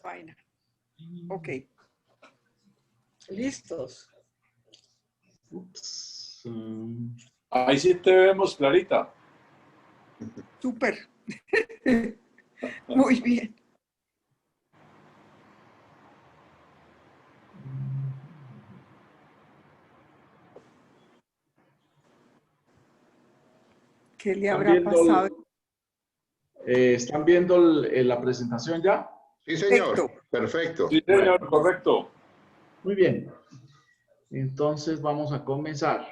vaina. Ok. ¿Listos? Ups. Ahí sí te vemos, Clarita. Súper. Muy bien. ¿Qué le habrá pasado? ¿Están viendo la presentación ya? Sí, señor. Perfecto. Perfecto. Sí, señor, correcto. Muy bien. Entonces vamos a comenzar.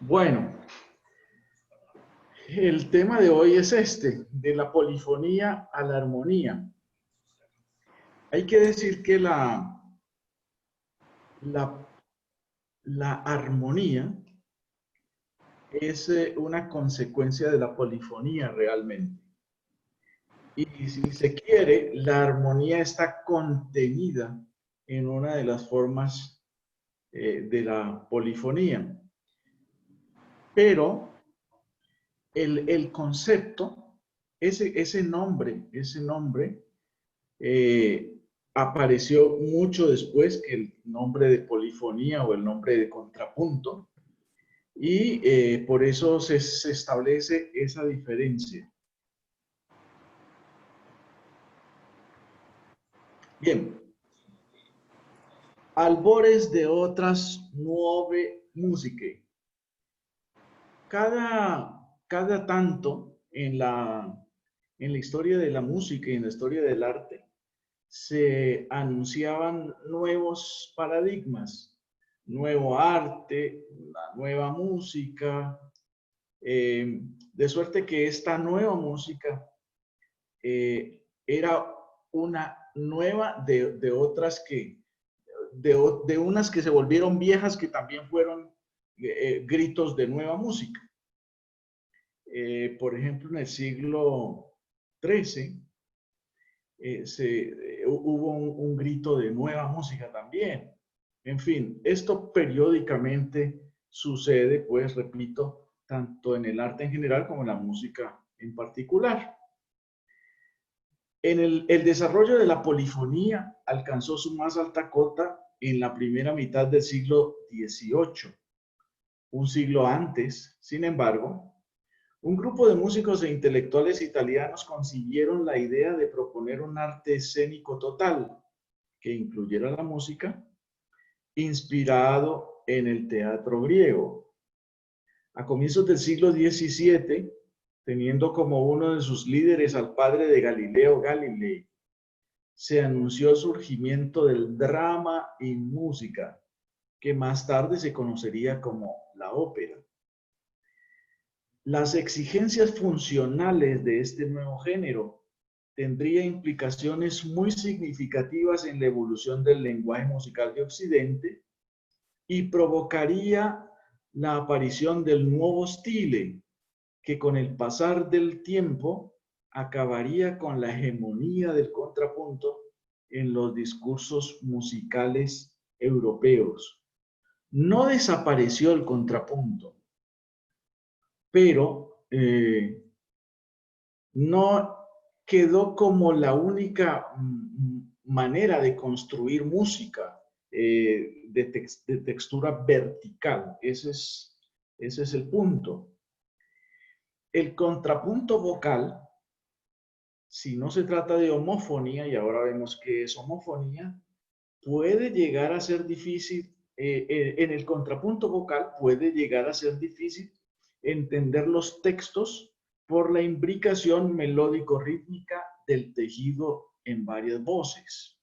Bueno, el tema de hoy es este, de la polifonía a la armonía. Hay que decir que la armonía es una consecuencia de la polifonía realmente. Y si se quiere, la armonía está contenida en una de las formas de la polifonía. Pero el concepto, ese nombre apareció mucho después que el nombre de polifonía o el nombre de contrapunto. Y por eso se establece esa diferencia. Bien. Albores de otras nuove musiche. Cada tanto en la historia de la música y en la historia del arte se anunciaban nuevos paradigmas, nuevo arte, una nueva música, de suerte que esta nueva música era una nueva de otras de unas que se volvieron viejas que también fueron gritos de nueva música. Por ejemplo, en el siglo XIII hubo un grito de nueva música también. En fin, esto periódicamente sucede, pues repito, tanto en el arte en general como en la música en particular. El desarrollo de la polifonía alcanzó su más alta cota en la primera mitad del siglo XVIII. Un siglo antes, sin embargo, un grupo de músicos e intelectuales italianos concibieron la idea de proponer un arte escénico total que incluyera la música, inspirado en el teatro griego. A comienzos del siglo XVII, teniendo como uno de sus líderes al padre de Galileo Galilei, se anunció el surgimiento del drama y música, que más tarde se conocería como la ópera. Las exigencias funcionales de este nuevo género tendría implicaciones muy significativas en la evolución del lenguaje musical de Occidente y provocaría la aparición del nuevo stile, que con el pasar del tiempo acabaría con la hegemonía del contrapunto en los discursos musicales europeos. No desapareció el contrapunto, pero no quedó como la única manera de construir música de textura vertical. Ese es el punto. El contrapunto vocal, si no se trata de homofonía, y ahora vemos qué es homofonía, puede llegar a ser difícil, en el contrapunto vocal puede llegar a ser difícil entender los textos por la imbricación melódico-rítmica del tejido en varias voces.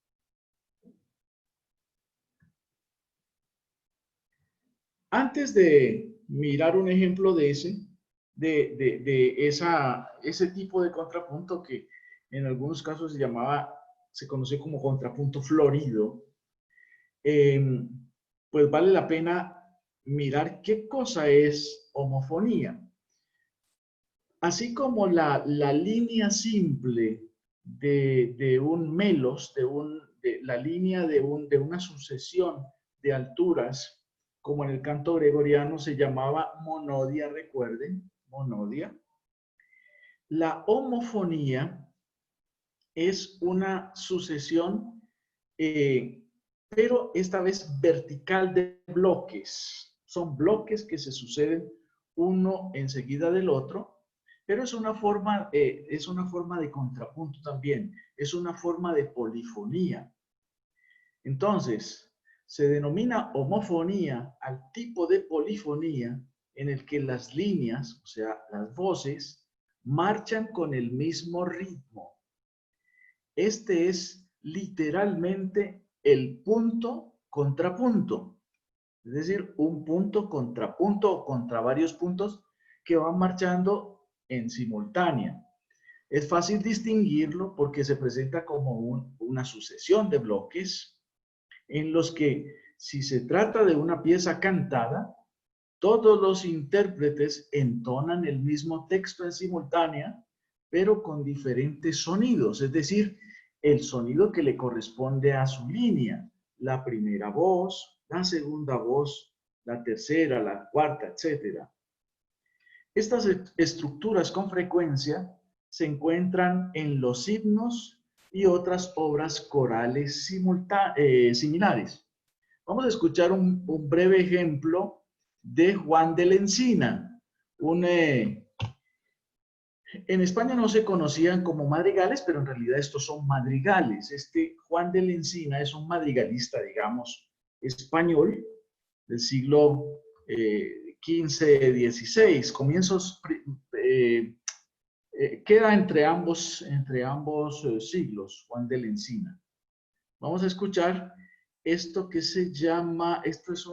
Antes de mirar un ejemplo de ese tipo de contrapunto que en algunos casos se conoce como contrapunto florido, pues vale la pena mirar qué cosa es homofonía. Así como la línea simple de un melos, la línea de una sucesión de alturas, como en el canto gregoriano se llamaba monodia, recuerden, monodia. La homofonía es una sucesión, pero esta vez vertical de bloques. Son bloques que se suceden uno enseguida del otro, pero es una forma de contrapunto también, es una forma de polifonía. Entonces, se denomina homofonía al tipo de polifonía en el que las líneas, o sea, las voces, marchan con el mismo ritmo. Este es literalmente el punto contrapunto, es decir, un punto contrapunto o contra varios puntos que van marchando en simultánea. Es fácil distinguirlo porque se presenta como una sucesión de bloques en los que, si se trata de una pieza cantada, todos los intérpretes entonan el mismo texto en simultánea, pero con diferentes sonidos, es decir, el sonido que le corresponde a su línea, la primera voz, la segunda voz, la tercera, la cuarta, etc. Estas estructuras con frecuencia se encuentran en los himnos y otras obras corales similares. Vamos a escuchar un breve ejemplo de Juan de la Encina. En España no se conocían como madrigales, pero en realidad estos son madrigales. Este Juan de la Encina es un madrigalista, digamos, español del siglo XV-XVI, comienzos, queda entre ambos siglos, Juan de la Encina. Vamos a escuchar esto que se llama, esto es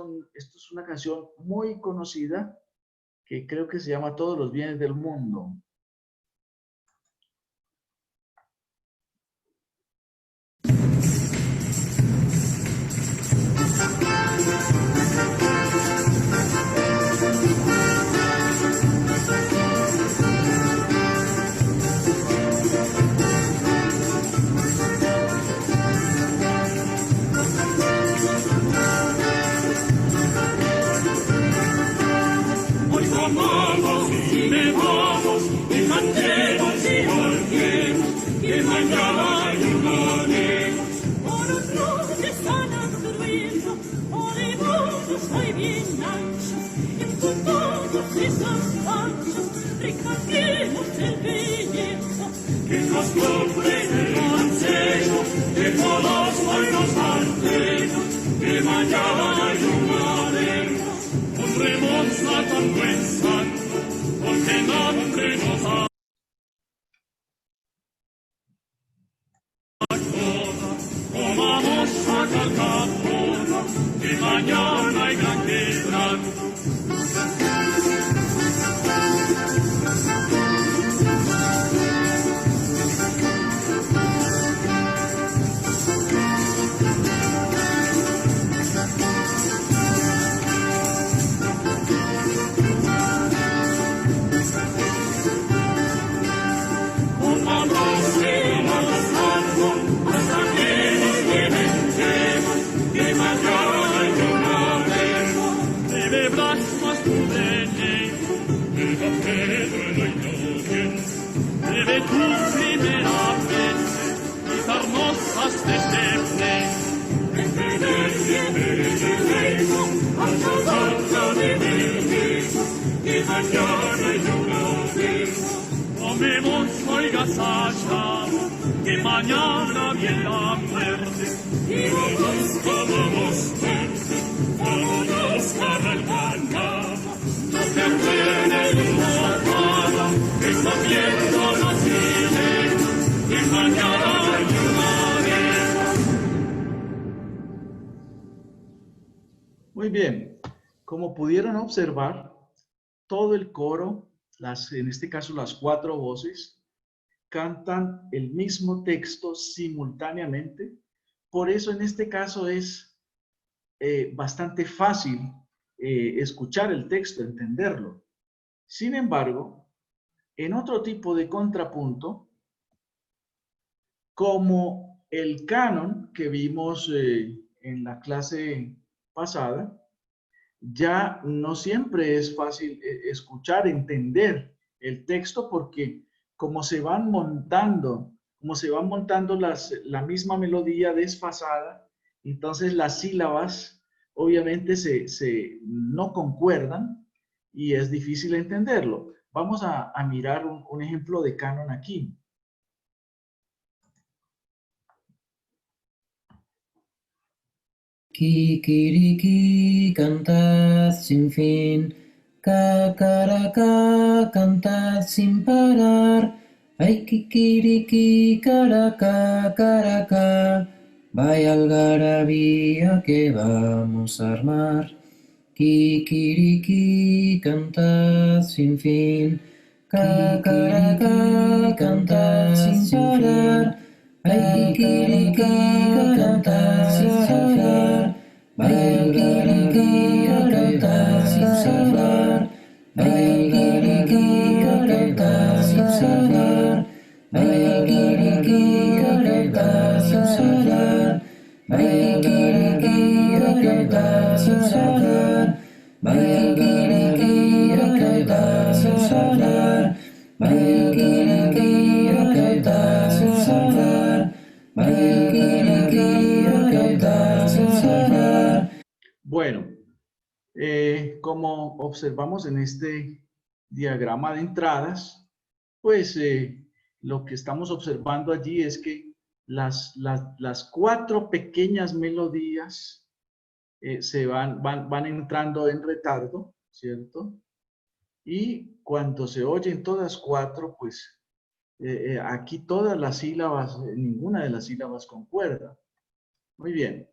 una canción muy conocida que creo que se llama Todos los bienes del mundo. Que mañana viene la muerte y vamos vámonos para el canal. No te acuerdes nada, que está viendo la sirena, que mañana hay una guerra. Muy bien, como pudieron observar, todo el coro, en este caso las 4 voces, cantan el mismo texto simultáneamente. Por eso en este caso es bastante fácil escuchar el texto, entenderlo. Sin embargo, en otro tipo de contrapunto, como el canon que vimos en la clase pasada, ya no siempre es fácil escuchar, entender el texto, porque como se van montando la misma melodía desfasada, entonces las sílabas obviamente no concuerdan y es difícil entenderlo. Vamos a mirar un ejemplo de canon aquí. Kikiriki, cantad sin fin. Cacaraca, cantad sin parar. Ay, kikiriki, caraca, caraca. Vaya algarabía que vamos a armar. Kikiriki, cantad sin fin. Cacaraca, cantad sin parar. Ay, kikiriki, cantad sin parar. Vaya algarabía que vamos a armar. Ay, kikiriki, cantad sin parar. Ay, kikiriki, cantad sin parar. Ay, kikiriki, cantad sin parar. Ay, kikiriki, cantad sin parar. Ay, kikiriki, cantad sin parar. Ay, kikiriki, cantad sin parar. Bueno, como observamos en este diagrama de entradas, pues lo que estamos observando allí es que las 4 pequeñas melodías se van entrando en retardo, ¿cierto? Y cuando se oyen todas 4, pues aquí todas las sílabas, ninguna de las sílabas concuerda. Muy bien.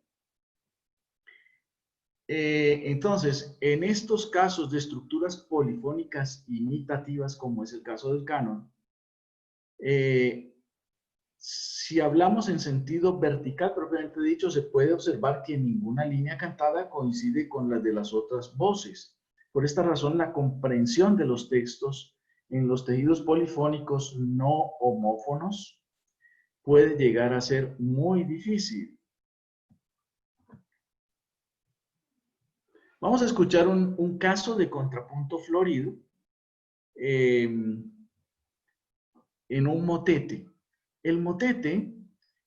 Entonces, en estos casos de estructuras polifónicas imitativas, como es el caso del canon, si hablamos en sentido vertical, propiamente dicho, se puede observar que ninguna línea cantada coincide con la de las otras voces. Por esta razón, la comprensión de los textos en los tejidos polifónicos no homófonos puede llegar a ser muy difícil. Vamos a escuchar un caso de contrapunto florido en un motete. El motete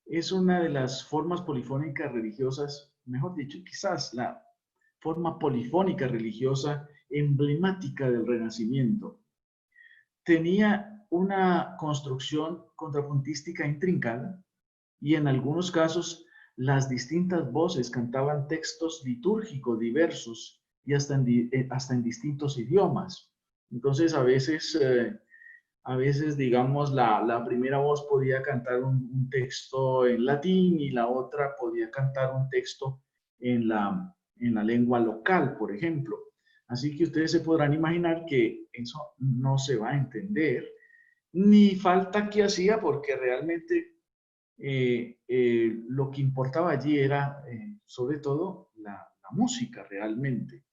es una de las formas polifónicas religiosas, mejor dicho, quizás la forma polifónica religiosa emblemática del Renacimiento. Tenía una construcción contrapuntística intrincada y en algunos casos las distintas voces cantaban textos litúrgicos diversos y hasta en distintos idiomas. Entonces, a veces, digamos, la primera voz podía cantar un texto en latín y la otra podía cantar un texto en la lengua local, por ejemplo. Así que ustedes se podrán imaginar que eso no se va a entender, ni falta que hacía, porque realmente lo que importaba allí era, sobre todo, la música realmente.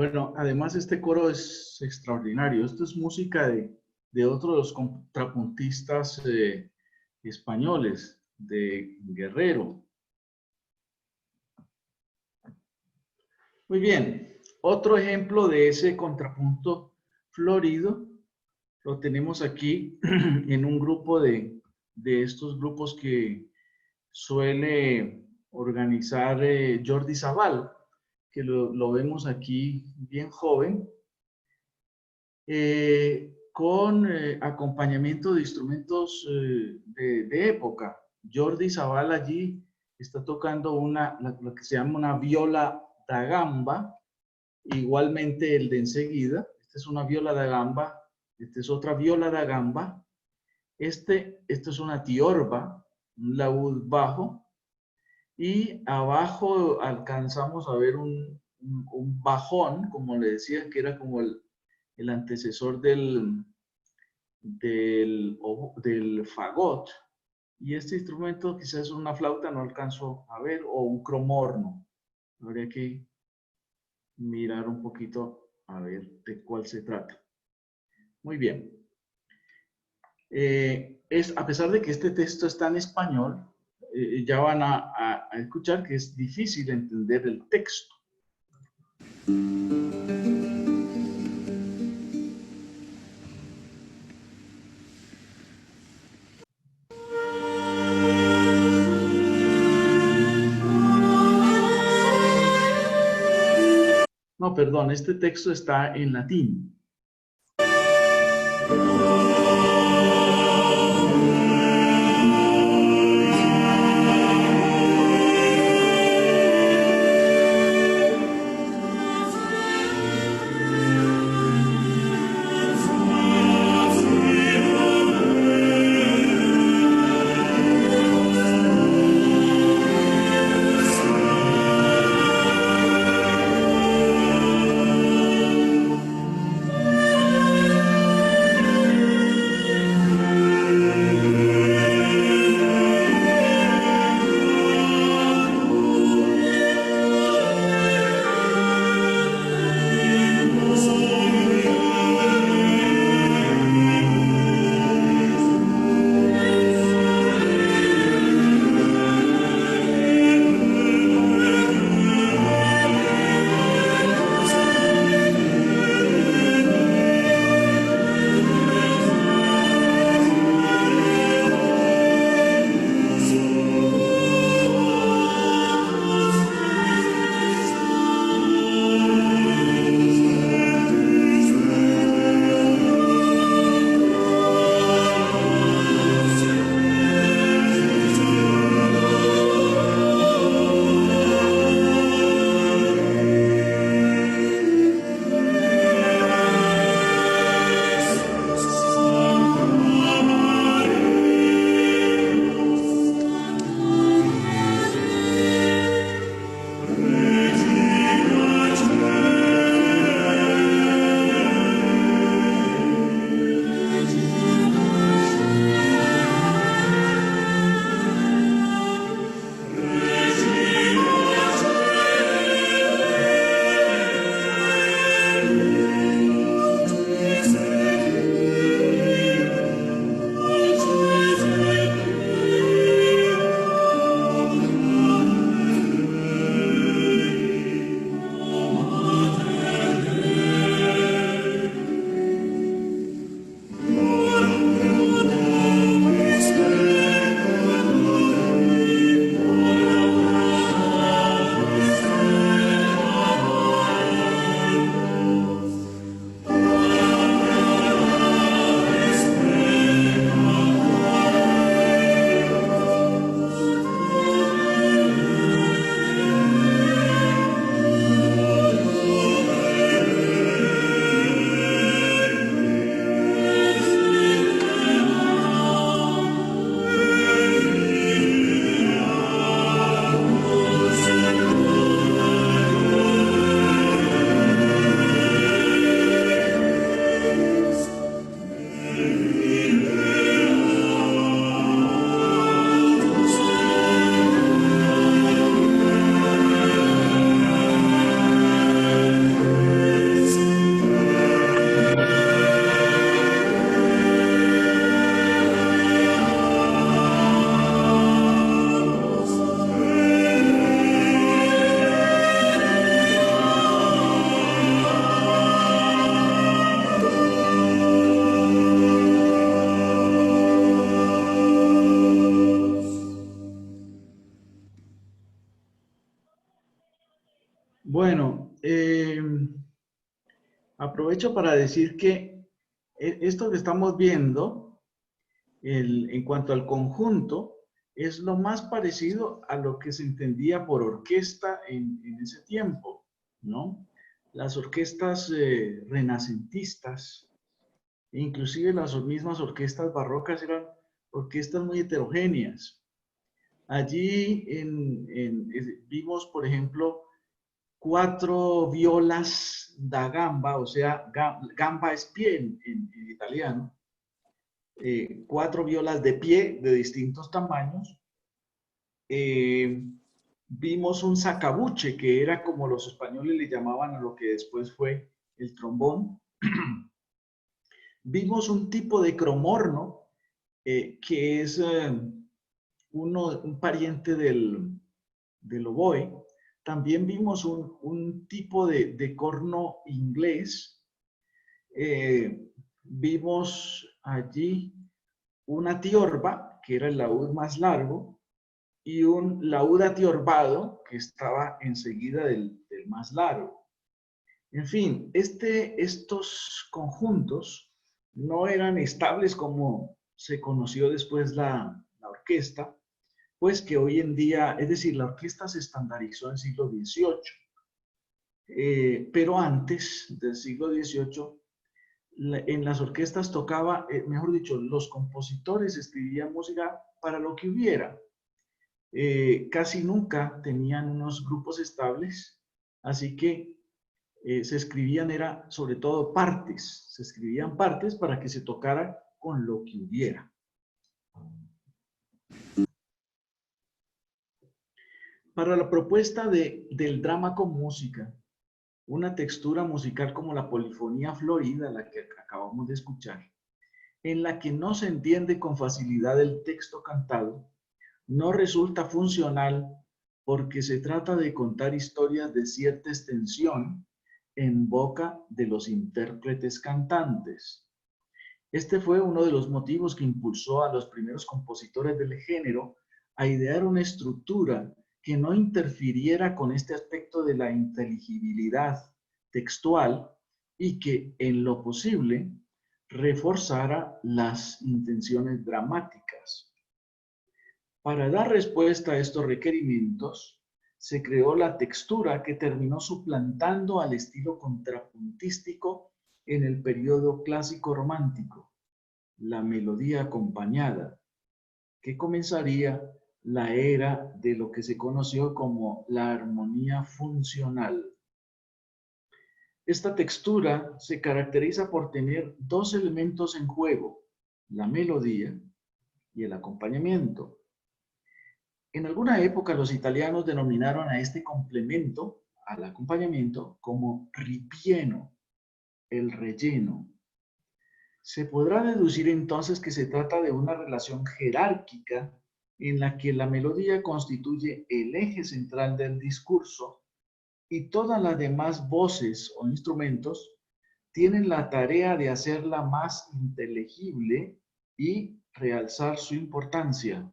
Bueno, además este coro es extraordinario. Esto es música de otro de los contrapuntistas españoles, de Guerrero. Muy bien, otro ejemplo de ese contrapunto florido lo tenemos aquí en un grupo de estos grupos que suele organizar Jordi Sabal, que lo vemos aquí bien joven, con acompañamiento de instrumentos de época. Jordi Sabal allí está tocando lo que se llama una viola da gamba, igualmente el de enseguida. Esta es una viola da gamba, esta es otra viola da gamba, esto es una tiorba, un laúd bajo, y abajo alcanzamos a ver un bajón, como le decía, que era como el antecesor del fagot. Y este instrumento quizás es una flauta, no alcanzo a ver, o un cromorno. Habría que mirar un poquito a ver de cuál se trata. Muy bien. A pesar de que este texto está en español, ya van a escuchar que es difícil entender el texto. No, perdón, este texto está en latín. Aprovecho para decir que esto que estamos viendo, en cuanto al conjunto, es lo más parecido a lo que se entendía por orquesta en ese tiempo, ¿no? Las orquestas renacentistas, inclusive las mismas orquestas barrocas, eran orquestas muy heterogéneas. Allí vimos, por ejemplo, 4 violas da gamba, o sea, gamba es pie en italiano. 4 violas de pie de distintos tamaños. Vimos un sacabuche, que era como los españoles le llamaban a lo que después fue el trombón. Vimos un tipo de cromorno, que es un pariente del oboe. También vimos un tipo de corno inglés. Vimos allí una tiorba, que era el laúd más largo, y un laúd atiorbado, que estaba enseguida del más largo. En fin, estos conjuntos no eran estables como se conoció después la orquesta, pues que hoy en día, es decir, la orquesta se estandarizó en el siglo XVIII, pero antes del siglo XVIII, en las orquestas tocaba, mejor dicho, los compositores escribían música para lo que hubiera. Casi nunca tenían unos grupos estables, así que se escribían, era sobre todo partes, se escribían partes para que se tocara con lo que hubiera. Para la propuesta del drama con música, una textura musical como la polifonía florida, la que acabamos de escuchar, en la que no se entiende con facilidad el texto cantado, no resulta funcional porque se trata de contar historias de cierta extensión en boca de los intérpretes cantantes. Este fue uno de los motivos que impulsó a los primeros compositores del género a idear una estructura que no interfiriera con este aspecto de la inteligibilidad textual y que, en lo posible, reforzara las intenciones dramáticas. Para dar respuesta a estos requerimientos, se creó la textura que terminó suplantando al estilo contrapuntístico en el periodo clásico romántico, la melodía acompañada, que comenzaría la era de lo que se conoció como la armonía funcional. Esta textura se caracteriza por tener 2 elementos en juego, la melodía y el acompañamiento. En alguna época los italianos denominaron a este complemento, al acompañamiento, como ripieno, el relleno. Se podrá deducir entonces que se trata de una relación jerárquica en la que la melodía constituye el eje central del discurso y todas las demás voces o instrumentos tienen la tarea de hacerla más inteligible y realzar su importancia.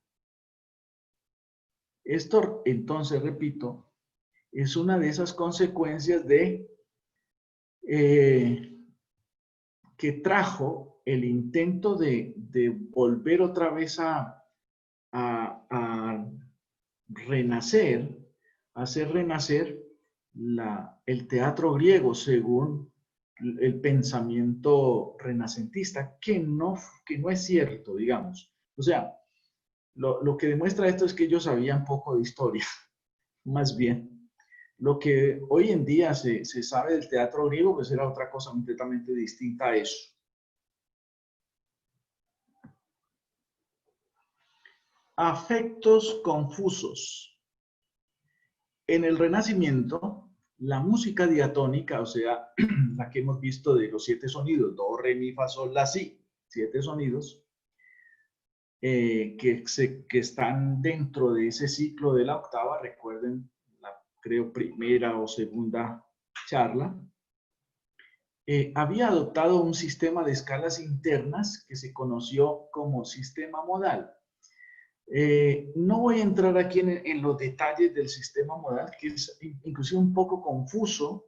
Esto, entonces, repito, es una de esas consecuencias que trajo el intento de volver otra vez a renacer, hacer renacer el teatro griego según el pensamiento renacentista, que no es cierto, digamos. O sea, lo que demuestra esto es que ellos sabían poco de historia, más bien. Lo que hoy en día se sabe del teatro griego, pues era otra cosa completamente distinta a eso. Afectos confusos. En el Renacimiento, la música diatónica, o sea, la que hemos visto de los 7 sonidos, do, re, mi, fa, sol, la, si, 7 sonidos, que están dentro de ese ciclo de la octava, recuerden, creo, primera o segunda charla, había adoptado un sistema de escalas internas que se conoció como sistema modal. No voy a entrar aquí en los detalles del sistema modal, que es inclusive un poco confuso,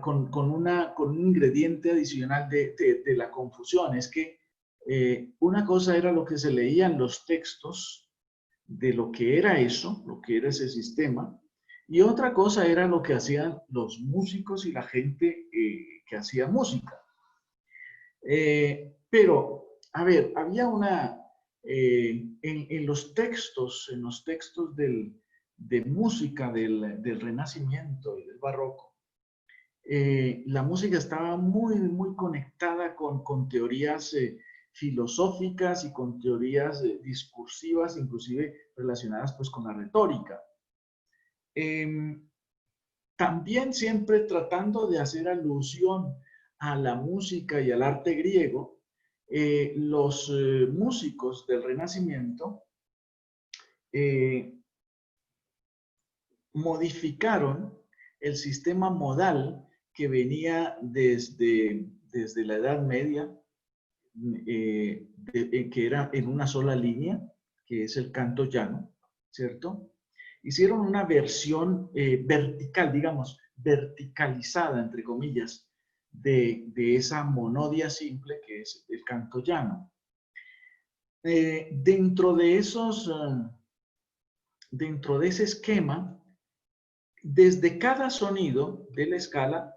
con un ingrediente adicional de la confusión. Es que una cosa era lo que se leían los textos de lo que era eso, lo que era ese sistema, y otra cosa era lo que hacían los músicos y la gente que hacía música. Pero, a ver, había en los textos de música del Renacimiento y del Barroco, la música estaba muy conectada con teorías filosóficas y con teorías discursivas, inclusive relacionadas pues con la retórica. También siempre tratando de hacer alusión a la música y al arte griego, los músicos del Renacimiento modificaron el sistema modal que venía desde la Edad Media, que era en una sola línea, que es el canto llano, ¿cierto? Hicieron una versión vertical, digamos, verticalizada, entre comillas, de esa monodia simple que es el canto llano. Dentro de ese esquema, desde cada sonido de la escala,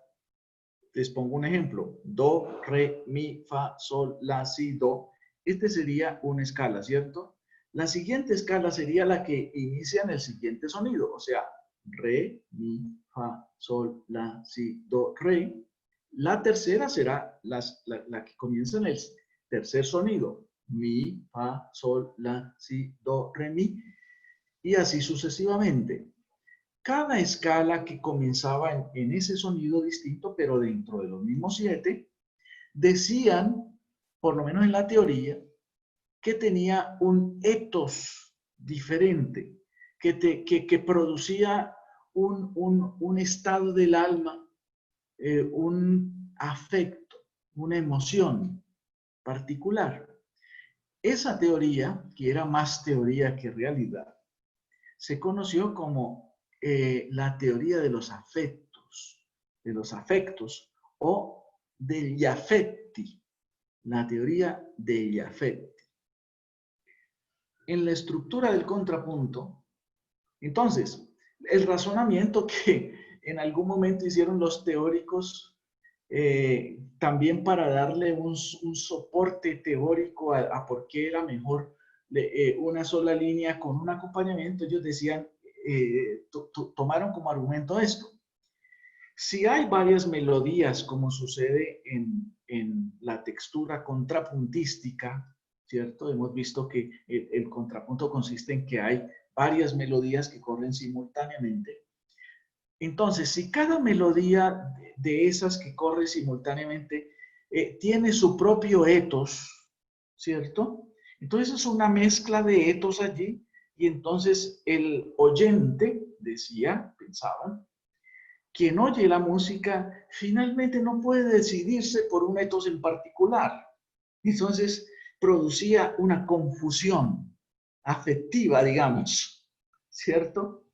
les pongo un ejemplo: do, re, mi, fa, sol, la, si, do. Este sería una escala, ¿cierto? La siguiente escala sería la que inicia en el siguiente sonido, o sea, re, mi, fa, sol, la, si, do, re. La tercera será la que comienza en el tercer sonido, mi, fa, sol, la, si, do, re, mi, y así sucesivamente. Cada escala que comenzaba en ese sonido distinto, pero dentro de los mismos 7, decían, por lo menos en la teoría, que tenía un ethos diferente, que producía un estado del alma, un afecto, una emoción particular. Esa teoría, que era más teoría que realidad, se conoció como la teoría de los afectos o degli affetti, la teoría degli affetti. En la estructura del contrapunto, entonces, el razonamiento que en algún momento hicieron los teóricos, también para darle un soporte teórico a por qué era mejor una sola línea con un acompañamiento, ellos decían, tomaron como argumento esto. Si hay varias melodías, como sucede en la textura contrapuntística, ¿cierto? Hemos visto que el contrapunto consiste en que hay varias melodías que corren simultáneamente. Entonces, si cada melodía de esas que corre simultáneamente tiene su propio ethos, ¿cierto? Entonces es una mezcla de ethos allí, y entonces el oyente, pensaban, quien oye la música finalmente no puede decidirse por un ethos en particular. Entonces producía una confusión afectiva, digamos, ¿cierto?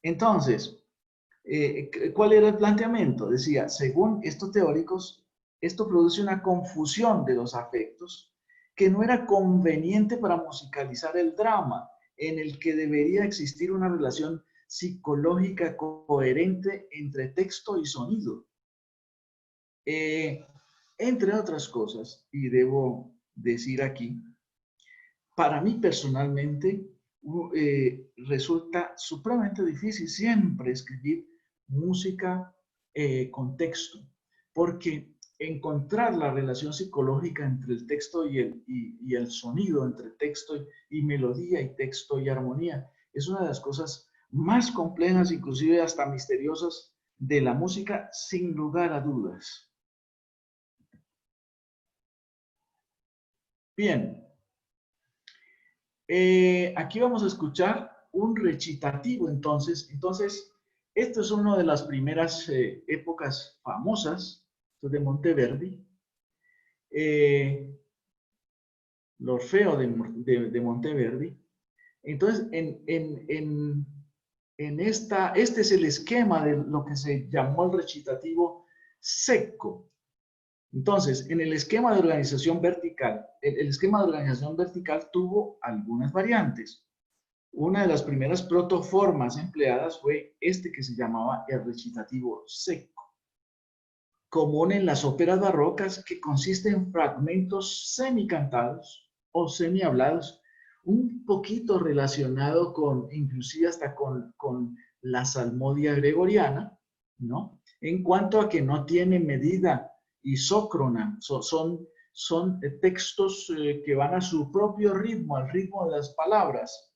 Entonces, ¿cuál era el planteamiento? Decía, según estos teóricos, esto produce una confusión de los afectos que no era conveniente para musicalizar el drama, en el que debería existir una relación psicológica coherente entre texto y sonido. Entre otras cosas, y debo decir aquí, para mí personalmente resulta supremamente difícil siempre escribir música con texto, porque encontrar la relación psicológica entre el texto y el sonido, entre texto y melodía y texto y armonía, es una de las cosas más complejas, inclusive hasta misteriosas, de la música, sin lugar a dudas. Bien. Aquí vamos a escuchar un recitativo, entonces. Esto es una de las primeras épocas famosas de Monteverdi. L'Orfeo de Monteverdi. Entonces, en este es el esquema de lo que se llamó el recitativo secco. Entonces, en el esquema de organización vertical, el esquema de organización vertical tuvo algunas variantes. Una de las primeras protoformas empleadas fue este que se llamaba el recitativo secco, común en las óperas barrocas, que consiste en fragmentos semicantados o semihablados, un poquito relacionado con, inclusive hasta con la salmodia gregoriana, ¿no? En cuanto a que no tiene medida isócrona, son textos que van a su propio ritmo, al ritmo de las palabras.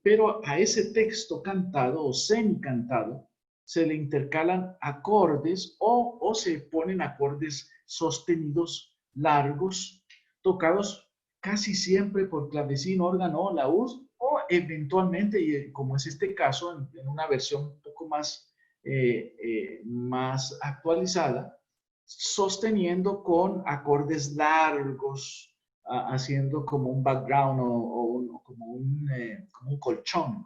Pero a ese texto cantado o semicantado se le intercalan acordes o se ponen acordes sostenidos largos, tocados casi siempre por clavecín, órgano o laúd, o eventualmente, y como es este caso, en una versión un poco más actualizada, sosteniendo con acordes largos, haciendo como un background o como un colchón.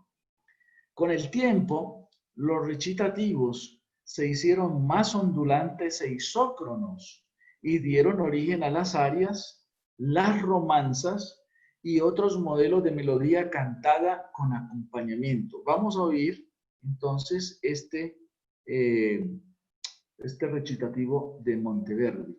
Con el tiempo, los recitativos se hicieron más ondulantes e isócronos y dieron origen a las arias, las romanzas y otros modelos de melodía cantada con acompañamiento. Vamos a oír entonces este recitativo de Monteverdi.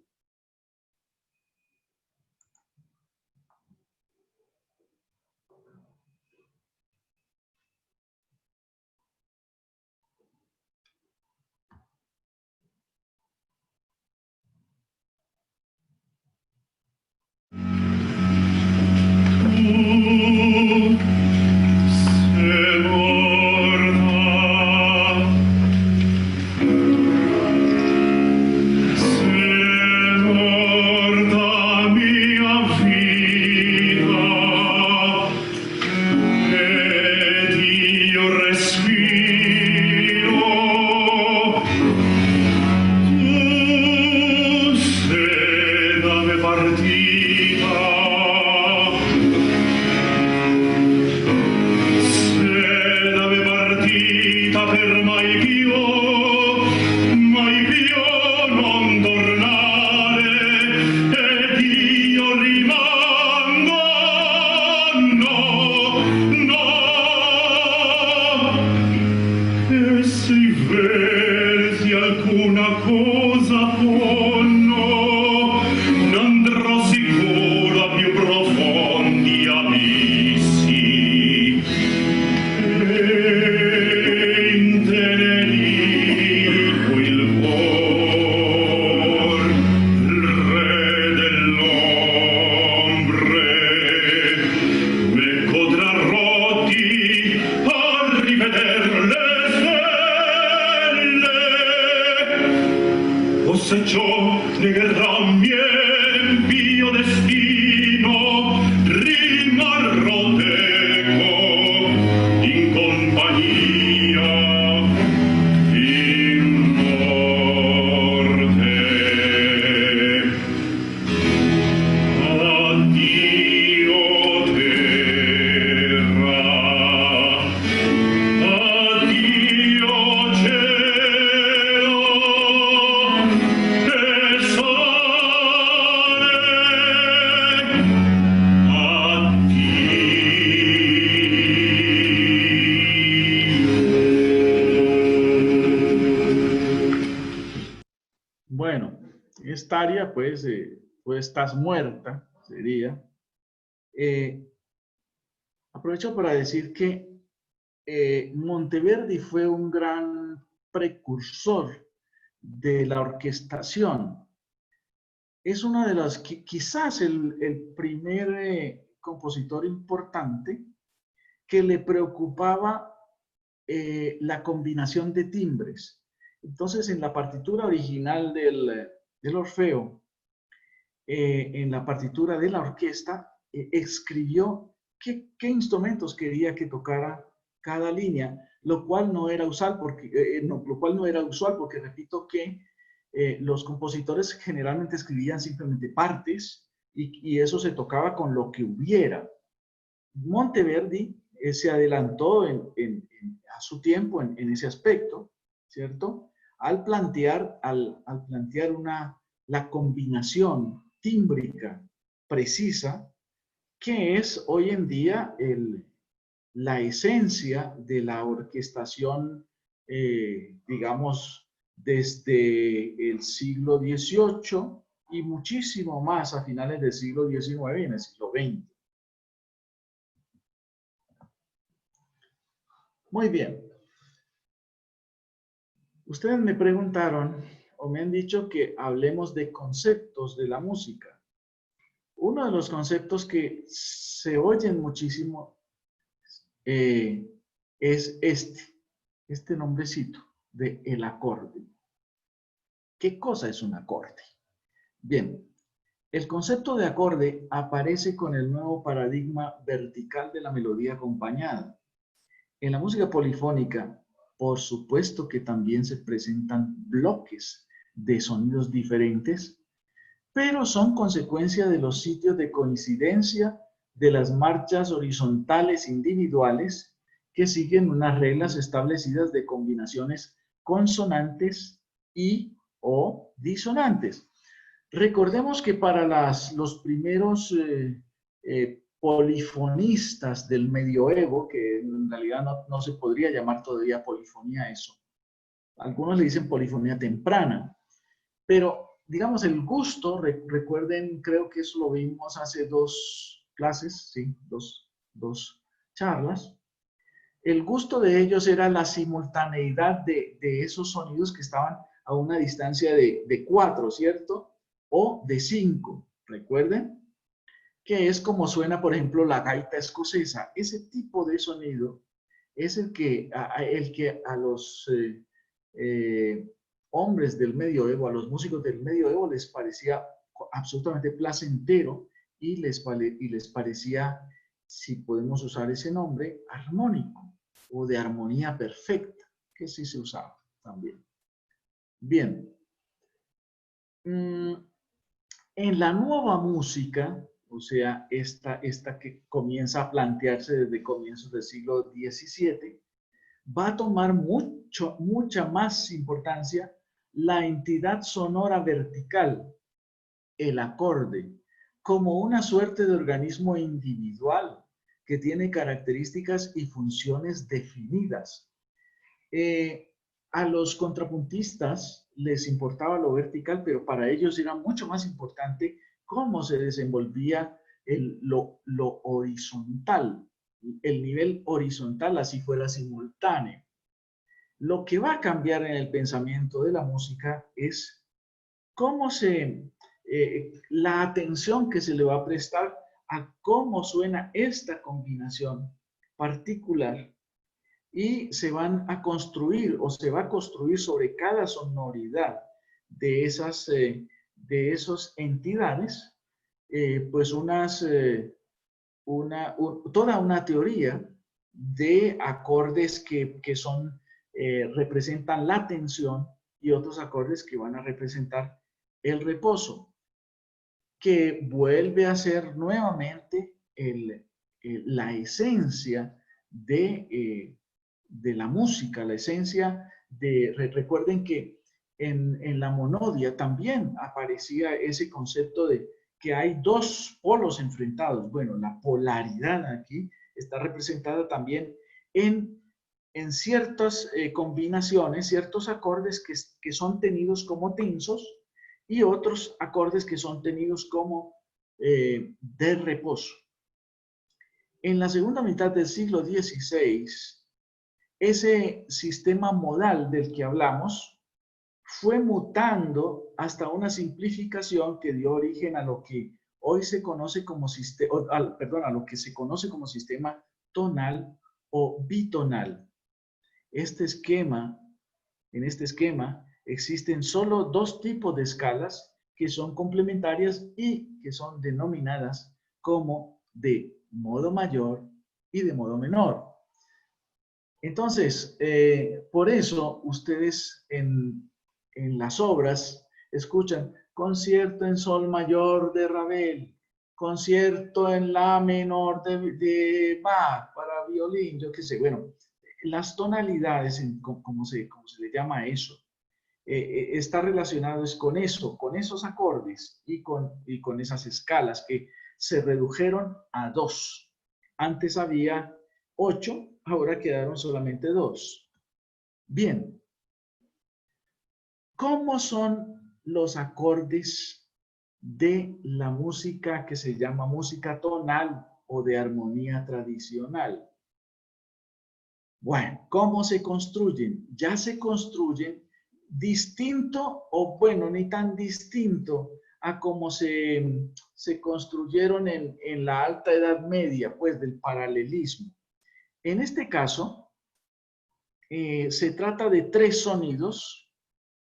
Esta área, pues estás muerta, sería. Aprovecho para decir que Monteverdi fue un gran precursor de la orquestación. Es uno de los, quizás el primer compositor importante que le preocupaba la combinación de timbres. Entonces, en la partitura original del Orfeo, en la partitura de la orquesta, escribió qué instrumentos quería que tocara cada línea, lo cual no era usual porque repito que los compositores generalmente escribían simplemente partes y eso se tocaba con lo que hubiera. Monteverdi se adelantó a su tiempo en ese aspecto, ¿cierto? Al plantear la combinación tímbrica precisa, que es hoy en día la esencia de la orquestación, digamos, desde el siglo XVIII y muchísimo más a finales del siglo XIX y en el siglo XX. Muy bien. Ustedes me preguntaron o me han dicho que hablemos de conceptos de la música. Uno de los conceptos que se oyen muchísimo es este nombrecito de el acorde. ¿Qué cosa es un acorde? Bien, el concepto de acorde aparece con el nuevo paradigma vertical de la melodía acompañada. En la música polifónica, por supuesto que también se presentan bloques de sonidos diferentes, pero son consecuencia de los sitios de coincidencia de las marchas horizontales individuales que siguen unas reglas establecidas de combinaciones consonantes y o disonantes. Recordemos que para los primeros polifonistas del medioevo, que en realidad no se podría llamar todavía polifonía eso, algunos le dicen polifonía temprana, pero digamos el gusto, recuerden, creo que eso lo vimos hace 2 clases, sí, dos charlas. El gusto de ellos era la simultaneidad de esos sonidos que estaban a una distancia de 4, ¿cierto? O de 5, recuerden, que es como suena, por ejemplo, la gaita escocesa. Ese tipo de sonido es el que a los hombres del medioevo, a los músicos del medioevo les parecía absolutamente placentero y les parecía, si podemos usar ese nombre, armónico o de armonía perfecta, que sí se usaba también. Bien. En la nueva música, o sea, esta que comienza a plantearse desde comienzos del siglo XVII, va a tomar mucha más importancia la entidad sonora vertical, el acorde, como una suerte de organismo individual que tiene características y funciones definidas. A los contrapuntistas les importaba lo vertical, pero para ellos era mucho más importante cómo se desenvolvía lo horizontal, el nivel horizontal, así fuera simultáneo. Lo que va a cambiar en el pensamiento de la música es cómo la atención que se le va a prestar a cómo suena esta combinación particular, y se van a construir o se va a construir sobre cada sonoridad de esas entidades, pues toda una teoría de acordes que representan la tensión y otros acordes que van a representar el reposo, que vuelve a ser nuevamente la esencia de la música, la esencia recuerden que en la monodia también aparecía ese concepto de que hay 2 polos enfrentados. Bueno, la polaridad aquí está representada también en ciertas combinaciones, ciertos acordes que son tenidos como tensos y otros acordes que son tenidos como de reposo. En la segunda mitad del siglo XVI, ese sistema modal del que hablamos fue mutando hasta una simplificación que dio origen a lo que hoy se conoce como a lo que se conoce como sistema tonal o bitonal. En este esquema existen solo 2 tipos de escalas que son complementarias y que son denominadas como de modo mayor y de modo menor. Entonces, por eso ustedes en las obras escuchan concierto en sol mayor de Ravel, concierto en la menor de Bach para violín, yo qué sé, bueno, las tonalidades, como se le llama a eso, está relacionado es con eso, con esos acordes y con esas escalas que se redujeron a 2. Antes había 8, ahora quedaron solamente 2. Bien, ¿cómo son los acordes de la música que se llama música tonal o de armonía tradicional? Bueno, ¿cómo se construyen? Ya se construyen distinto, o bueno, ni tan distinto a como se construyeron en la Alta Edad Media, pues del paralelismo. En este caso, se trata de 3 sonidos,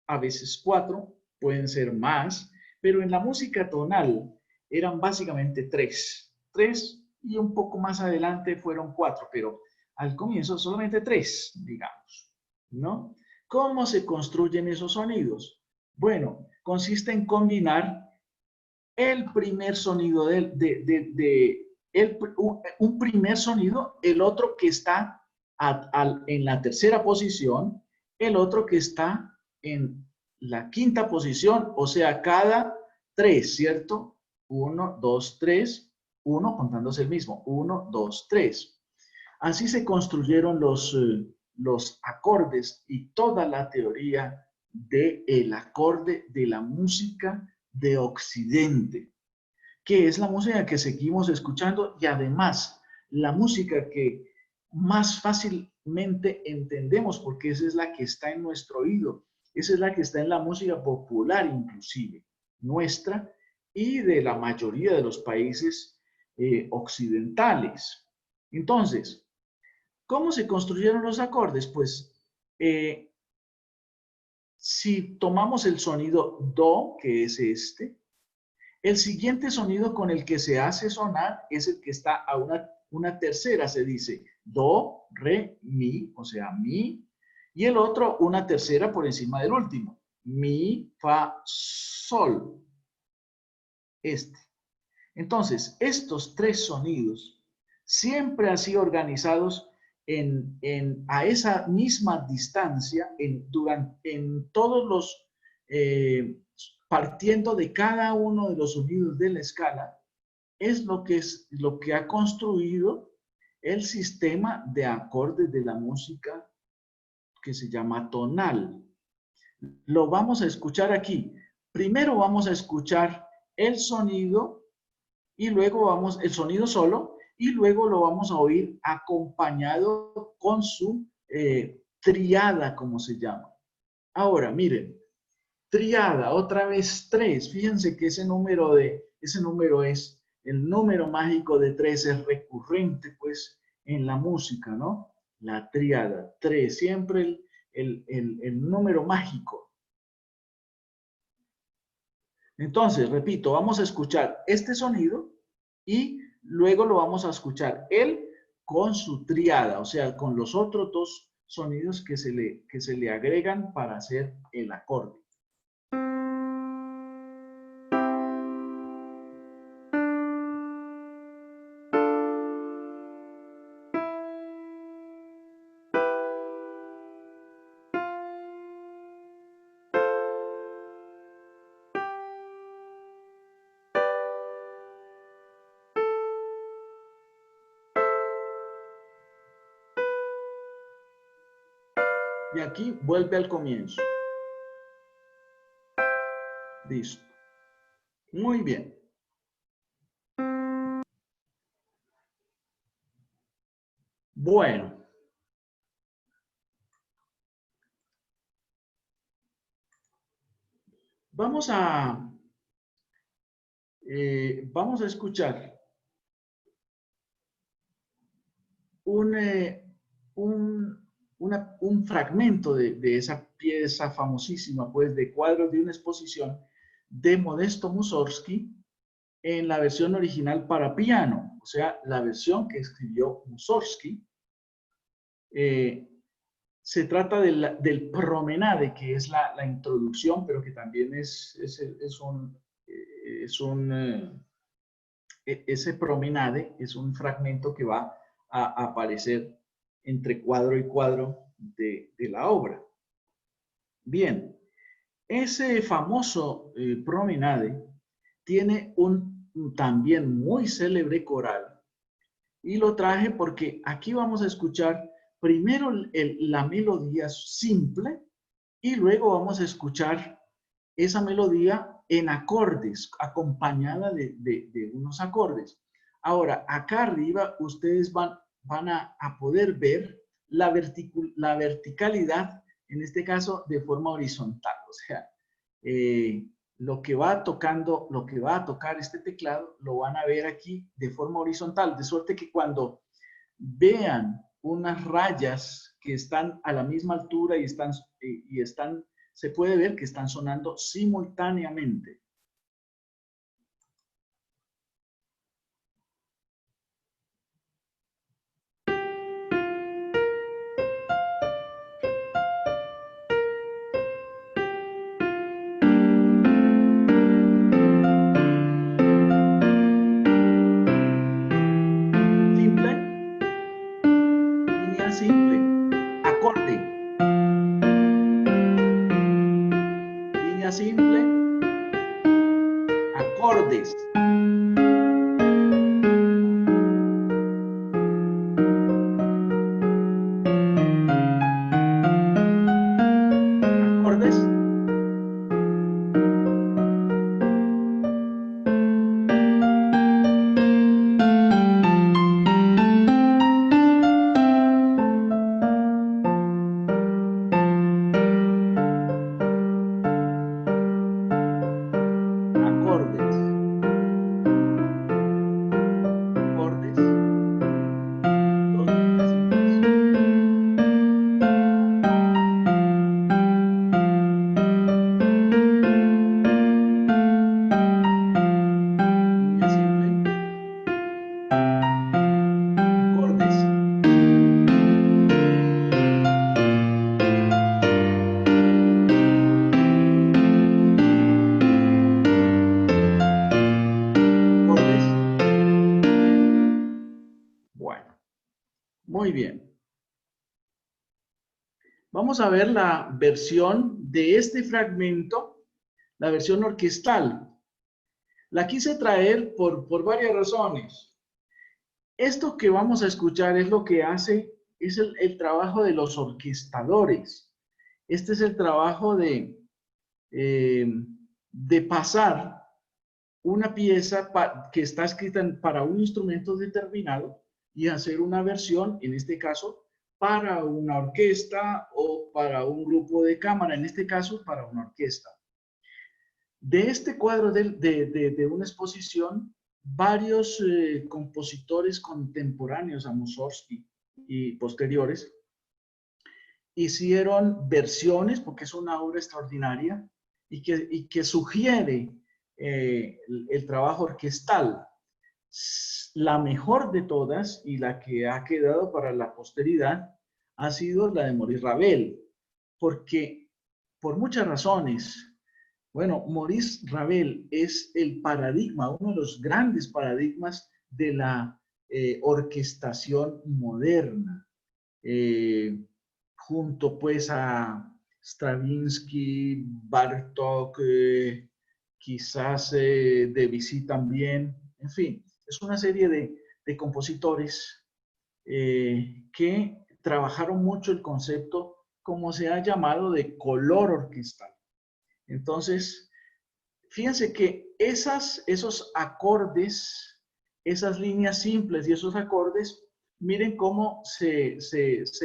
a veces 4, pueden ser más, pero en la música tonal eran básicamente 3. 3 y un poco más adelante fueron 4, pero al comienzo solamente 3, digamos, ¿no? ¿Cómo se construyen esos sonidos? Bueno, consiste en combinar el primer sonido un primer sonido, el otro que está en la tercera posición, el otro que está en la quinta posición, o sea, cada 3, ¿cierto? 1, 2, 3, 1 contándose el mismo, 1, 2, 3. Así se construyeron los acordes y toda la teoría del acorde de la música de Occidente, que es la música que seguimos escuchando y además la música que más fácilmente entendemos porque esa es la que está en nuestro oído, esa es la que está en la música popular inclusive, nuestra y de la mayoría de los países occidentales. Entonces, ¿cómo se construyeron los acordes? Pues, si tomamos el sonido do, que es este, el siguiente sonido con el que se hace sonar es el que está a una tercera, se dice do, re, mi, o sea, mi, y el otro una tercera por encima del último, mi, fa, sol, este. Entonces, estos 3 sonidos siempre han sido organizados a esa misma distancia, en todos los, partiendo de cada uno de los sonidos de la escala, es lo que ha construido el sistema de acordes de la música que se llama tonal. Lo vamos a escuchar aquí. Primero vamos a escuchar el sonido y luego el sonido solo, y luego lo vamos a oír acompañado con su triada, como se llama. Ahora, miren, triada, otra vez 3. Fíjense que ese número es el número mágico de 3, es recurrente, pues, en la música, ¿no? La triada, 3, siempre el número mágico. Entonces, repito, vamos a escuchar este sonido y luego lo vamos a escuchar él con su triada, o sea, con los otros 2 sonidos que se le agregan para hacer el acorde. Y aquí vuelve al comienzo. Listo. Muy bien. Bueno. Vamos a escuchar un fragmento de esa pieza famosísima, pues, de cuadros de una exposición de Modesto Mussorgsky en la versión original para piano, o sea, la versión que escribió Mussorgsky. Se trata del promenade, que es la introducción, pero que también ese promenade es un fragmento que va a aparecer entre cuadro y cuadro de la obra. Bien, ese famoso Promenade tiene un también muy célebre coral, y lo traje porque aquí vamos a escuchar primero la melodía simple y luego vamos a escuchar esa melodía en acordes, acompañada de unos acordes. Ahora, acá arriba ustedes van a poder ver la verticalidad, en este caso de forma horizontal. O sea, lo que va a tocar este teclado, lo van a ver aquí de forma horizontal, de suerte que cuando vean unas rayas que están a la misma altura y se puede ver que están sonando simultáneamente. Simple, acorde, línea simple, acordes, acordes, Muy bien. Vamos a ver la versión de este fragmento, la versión orquestal. La quise traer por varias razones. Esto que vamos a escuchar es lo que hace, es el trabajo de los orquestadores. Este es el trabajo de pasar una pieza que está escrita para un instrumento determinado y hacer una versión, en este caso, para una orquesta o para un grupo de cámara, en este caso, para una orquesta. De este cuadro de una exposición, varios compositores contemporáneos a Mussorgsky y posteriores hicieron versiones, porque es una obra extraordinaria y que sugiere el trabajo orquestal. La mejor de todas y la que ha quedado para la posteridad ha sido la de Maurice Ravel, porque por muchas razones. Bueno, Maurice Ravel es el paradigma, uno de los grandes paradigmas de la orquestación moderna, junto pues a Stravinsky, Bartók, quizás Debussy también, en fin, es una serie de compositores que trabajaron mucho el concepto, como se ha llamado, de color orquestal. Entonces, fíjense que esos acordes, esas líneas simples y esos acordes, miren cómo se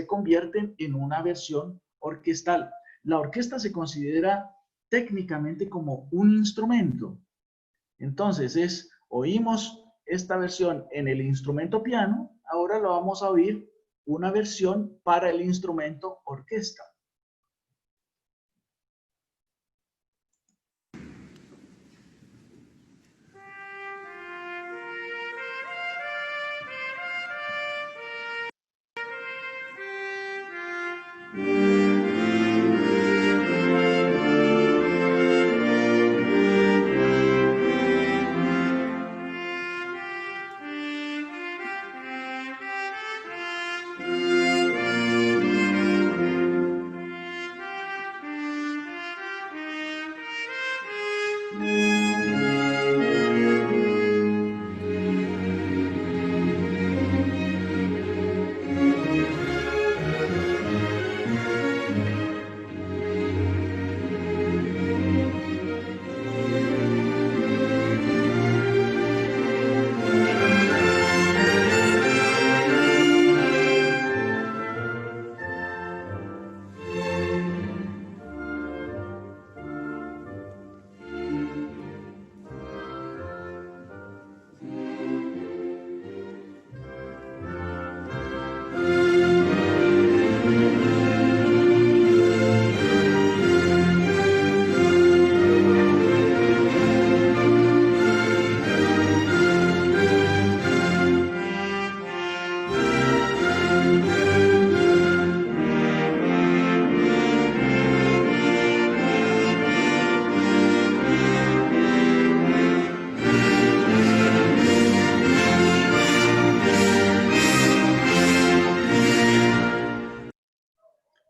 convierten en una versión orquestal. La orquesta se considera técnicamente como un instrumento. Entonces, oímos esta versión en el instrumento piano, ahora lo vamos a oír una versión para el instrumento orquesta.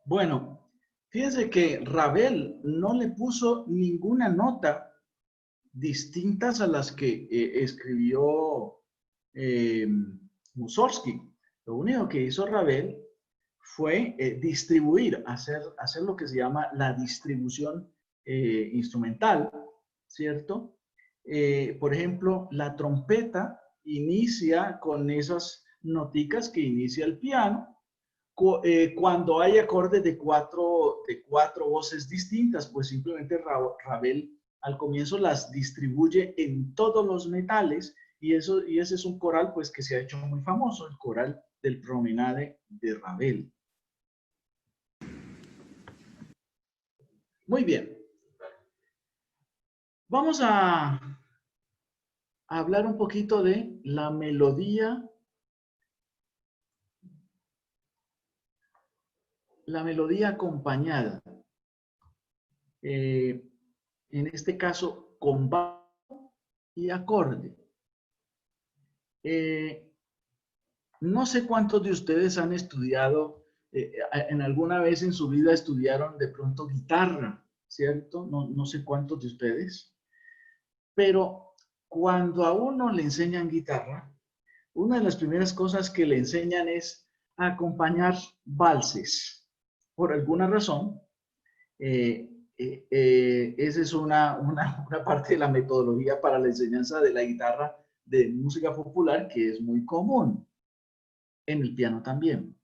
Bueno, fíjense que Ravel no le puso ninguna nota distintas a las que escribió Mussorgsky. Lo único que hizo Ravel fue distribuir, hacer lo que se llama la distribución instrumental, ¿cierto? Por ejemplo, la trompeta inicia con esas noticas que inicia el piano. Cuando hay acordes de cuatro voces distintas, pues simplemente Ravel al comienzo las distribuye en todos los metales y ese es un coral pues que se ha hecho muy famoso, el coral del Promenade de Ravel. Muy bien. Vamos a hablar un poquito de la melodía. La melodía acompañada. En este caso, con bajo y acorde. No sé cuántos de ustedes han estudiado, en alguna vez en su vida estudiaron de pronto guitarra, ¿cierto? No sé cuántos de ustedes. Pero cuando a uno le enseñan guitarra, una de las primeras cosas que le enseñan es a acompañar valses. Por alguna razón, esa es una parte de la metodología para la enseñanza de la guitarra de música popular que es muy común. En el piano también.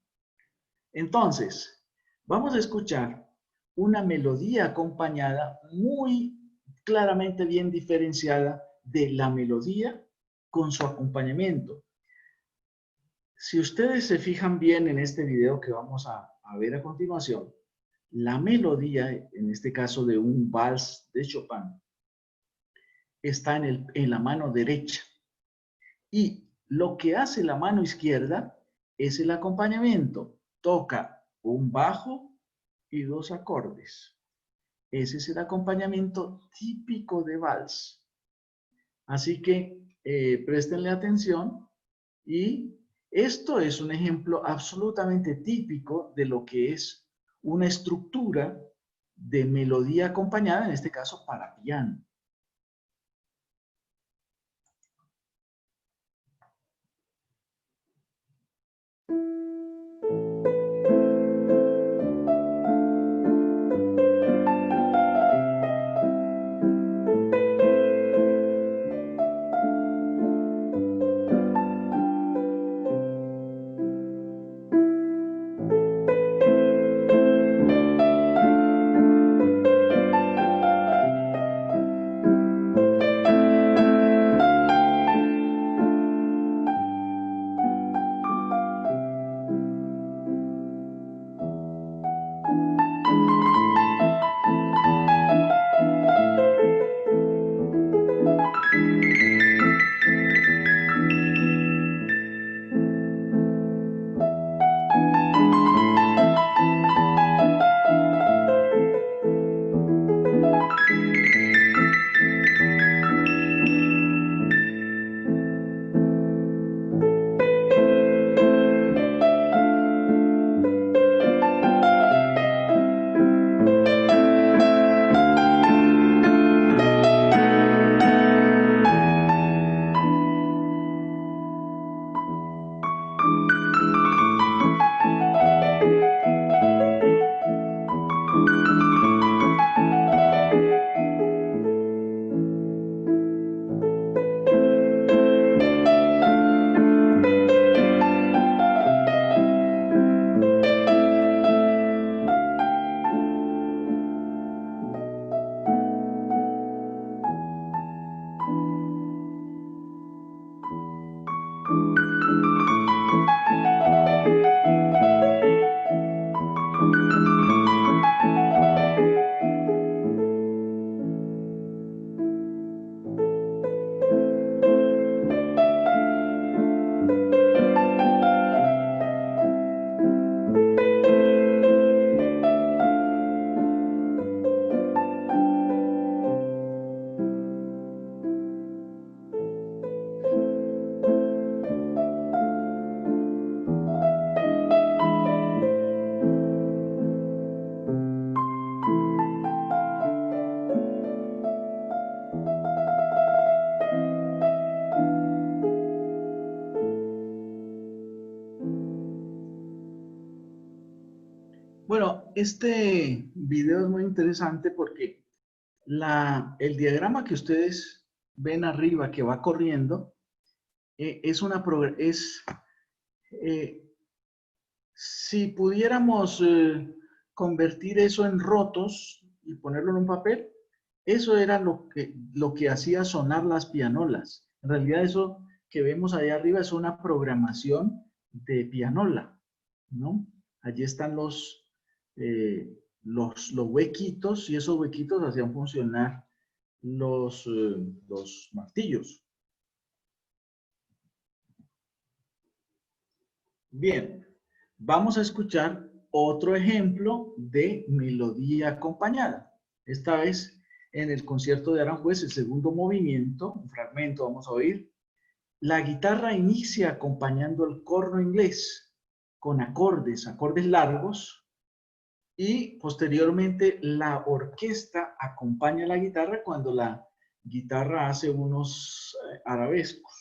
Entonces, vamos a escuchar una melodía acompañada muy claramente bien diferenciada de la melodía con su acompañamiento. Si ustedes se fijan bien en este video que vamos a ver a continuación, la melodía, en este caso de un vals de Chopin, está en la mano derecha. Y lo que hace la mano izquierda es el acompañamiento. Toca un bajo y dos acordes. Ese es el acompañamiento típico de vals. Así que préstenle atención y esto es un ejemplo absolutamente típico de lo que es una estructura de melodía acompañada, en este caso para piano. este video es muy interesante porque el diagrama que ustedes ven arriba que va corriendo si pudiéramos convertir eso en rotos y ponerlo en un papel, eso era lo que hacía sonar las pianolas. En realidad eso que vemos allá arriba es una programación de pianola, ¿no? Allí están los huequitos, y esos huequitos hacían funcionar los martillos. Bien, vamos a escuchar otro ejemplo de melodía acompañada. Esta vez en el concierto de Aranjuez, el segundo movimiento, un fragmento vamos a oír. La guitarra inicia acompañando el corno inglés con acordes largos, y posteriormente la orquesta acompaña a la guitarra cuando la guitarra hace unos arabescos.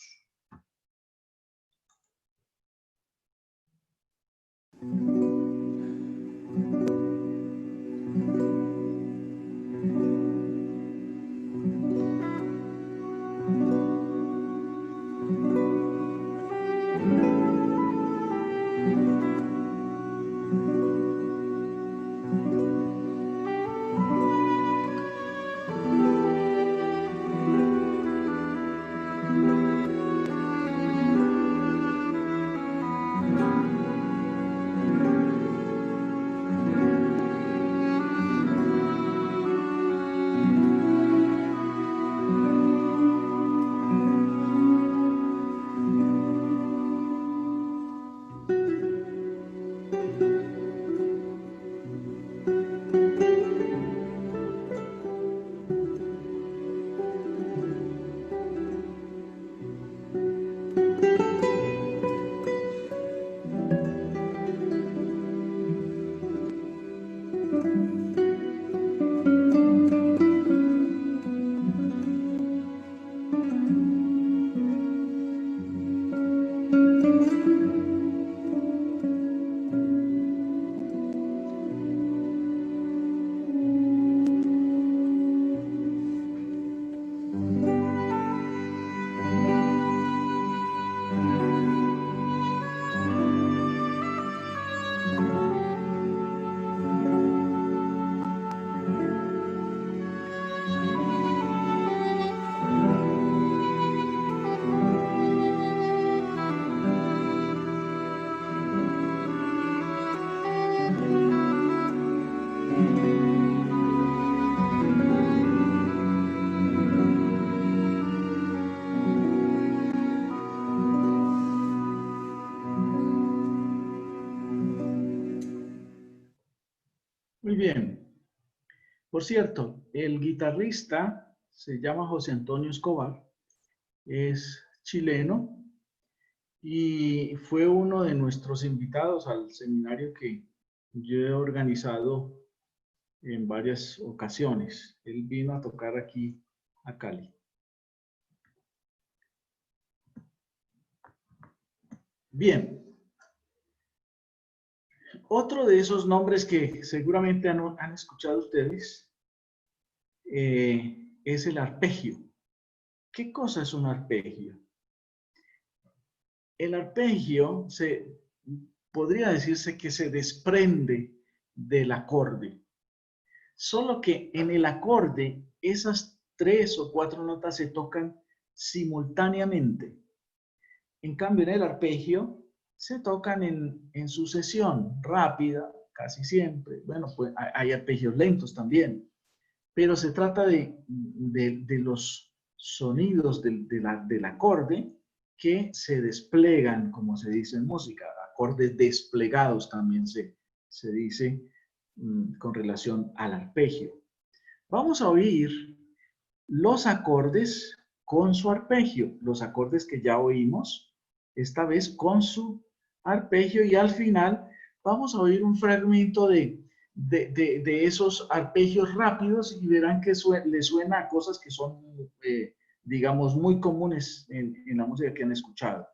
Muy bien. Por cierto, el guitarrista se llama José Antonio Escobar, es chileno y fue uno de nuestros invitados al seminario que yo he organizado en varias ocasiones. Él vino a tocar aquí a Cali. Bien. Otro de esos nombres que seguramente han escuchado ustedes es el arpegio. ¿Qué cosa es un arpegio? El arpegio podría decirse que se desprende del acorde. Solo que en el acorde esas 3 o 4 notas se tocan simultáneamente. En cambio, en el arpegio se tocan en sucesión rápida, casi siempre. Bueno, pues hay arpegios lentos también, pero se trata de los sonidos del acorde que se desplegan, como se dice en música, acordes desplegados también se dice con relación al arpegio. Vamos a oír los acordes con su arpegio, los acordes que ya oímos, esta vez con su arpegio, y al final vamos a oír un fragmento de esos arpegios rápidos y verán que le suena a cosas que son, digamos, muy comunes en la música que han escuchado.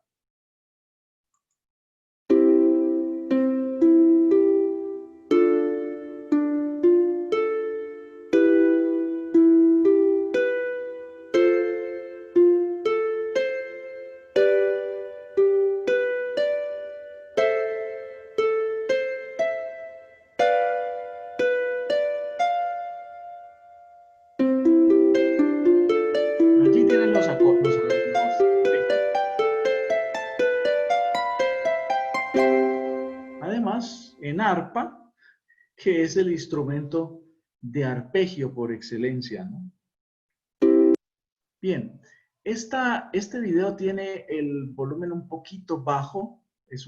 arpa, que es el instrumento de arpegio por excelencia, ¿no? Bien, este video tiene el volumen un poquito bajo, es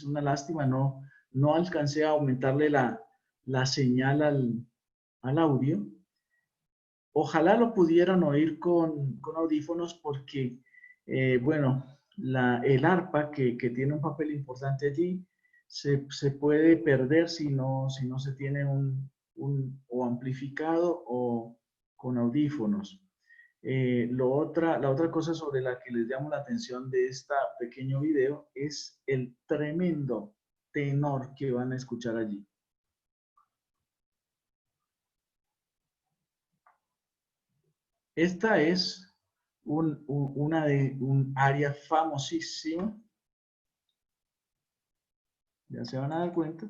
una lástima, no alcancé a aumentarle la señal al audio. Ojalá lo pudieran oír con audífonos porque, bueno, el arpa, que tiene un papel importante allí, se puede perder si no se tiene o amplificado o con audífonos. La otra cosa sobre la que les llamo la atención de este pequeño video es el tremendo tenor que van a escuchar allí. Esta es un área famosísima. Ya se van a dar cuenta.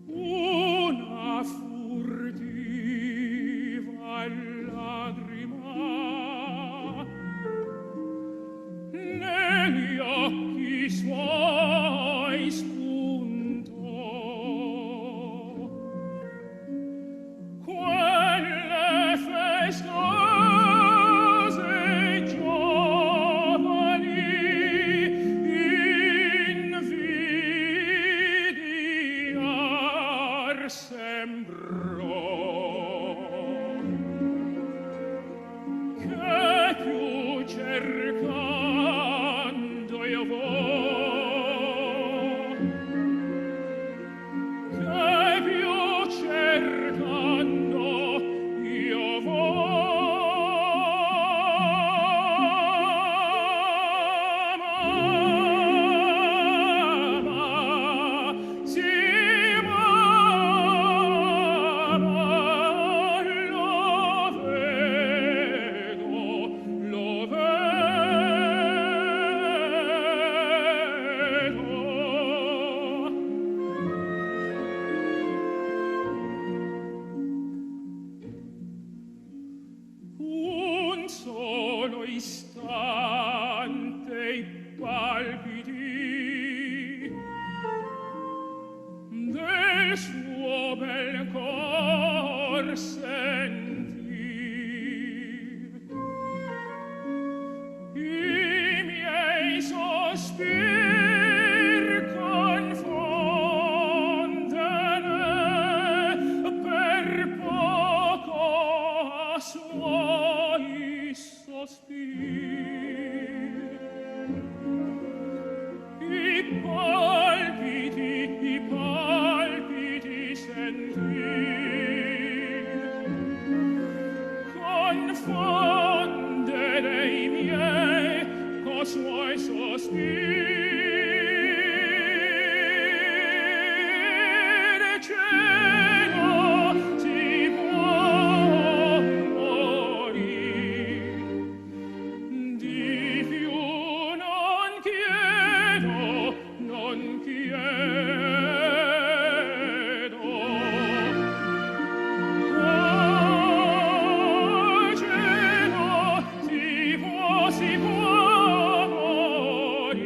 Una furtiva lagrima negli occhi suoi spuntò. Quelle festose giovani invidiar sembrò. Che più cercando io vo', che più cercando io ma si lo vedo. Un solo istante i palpiti del suo bel cor sentir, i miei sospir confondere per poco a suoi sospir. I palpiti sentir, confondere i miei co' suoi sospir. Cielo si può morir, di più non chiedo, non chiedo. Oh, cielo, si può morir,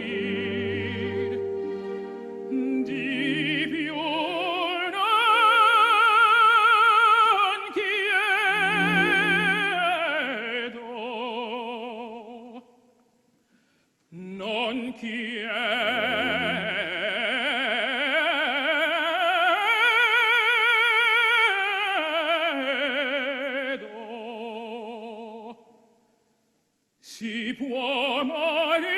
di più non chiedo, non chiedo. Si può morir,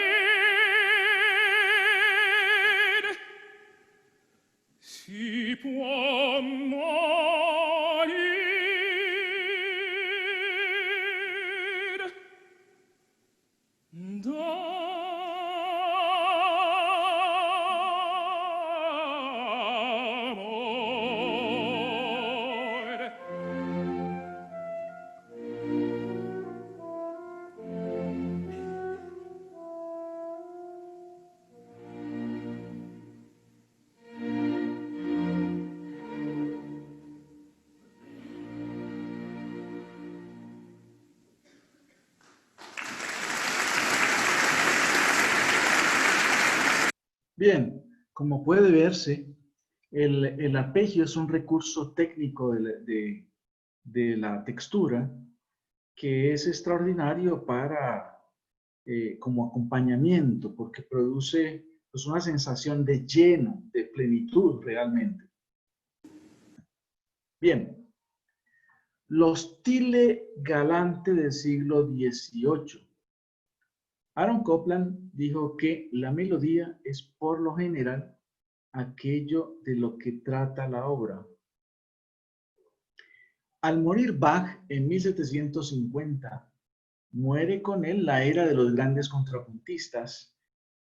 Bien, como puede verse, el arpegio es un recurso técnico de la textura que es extraordinario para, como acompañamiento, porque produce pues, una sensación de lleno, de plenitud realmente. Bien, los stile galante del siglo XVIII. Aaron Copland dijo que la melodía es por lo general aquello de lo que trata la obra. Al morir Bach en 1750, muere con él la era de los grandes contrapuntistas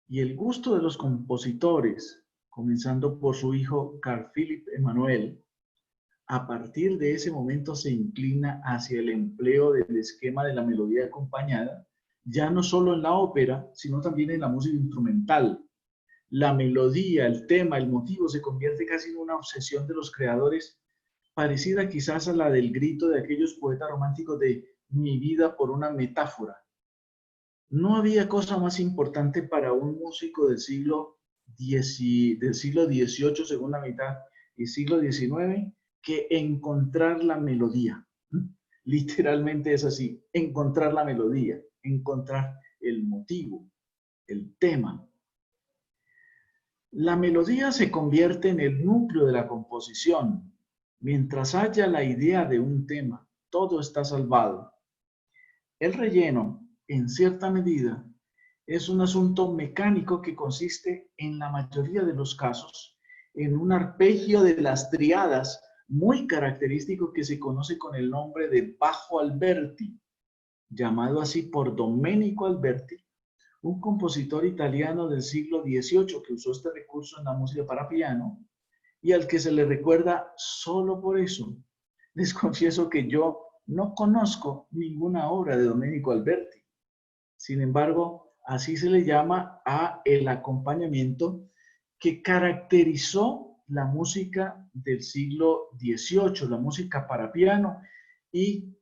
y el gusto de los compositores, comenzando por su hijo Carl Philipp Emanuel, a partir de ese momento se inclina hacia el empleo del esquema de la melodía acompañada, ya no solo en la ópera, sino también en la música instrumental. La melodía, el tema, el motivo se convierte casi en una obsesión de los creadores, parecida quizás a la del grito de aquellos poetas románticos de mi vida por una metáfora. No había cosa más importante para un músico del siglo XVIII, segunda mitad, y siglo XIX, que encontrar la melodía. Literalmente es así, encontrar la melodía, encontrar el motivo, el tema. La melodía se convierte en el núcleo de la composición. Mientras haya la idea de un tema, todo está salvado. El relleno, en cierta medida, es un asunto mecánico que consiste, en la mayoría de los casos, en un arpegio de las triadas muy característico que se conoce con el nombre de bajo Alberti, llamado así por Domenico Alberti, un compositor italiano del siglo XVIII que usó este recurso en la música para piano y al que se le recuerda solo por eso. Les confieso que yo no conozco ninguna obra de Domenico Alberti. Sin embargo, así se le llama a el acompañamiento que caracterizó la música del siglo XVIII, la música para piano y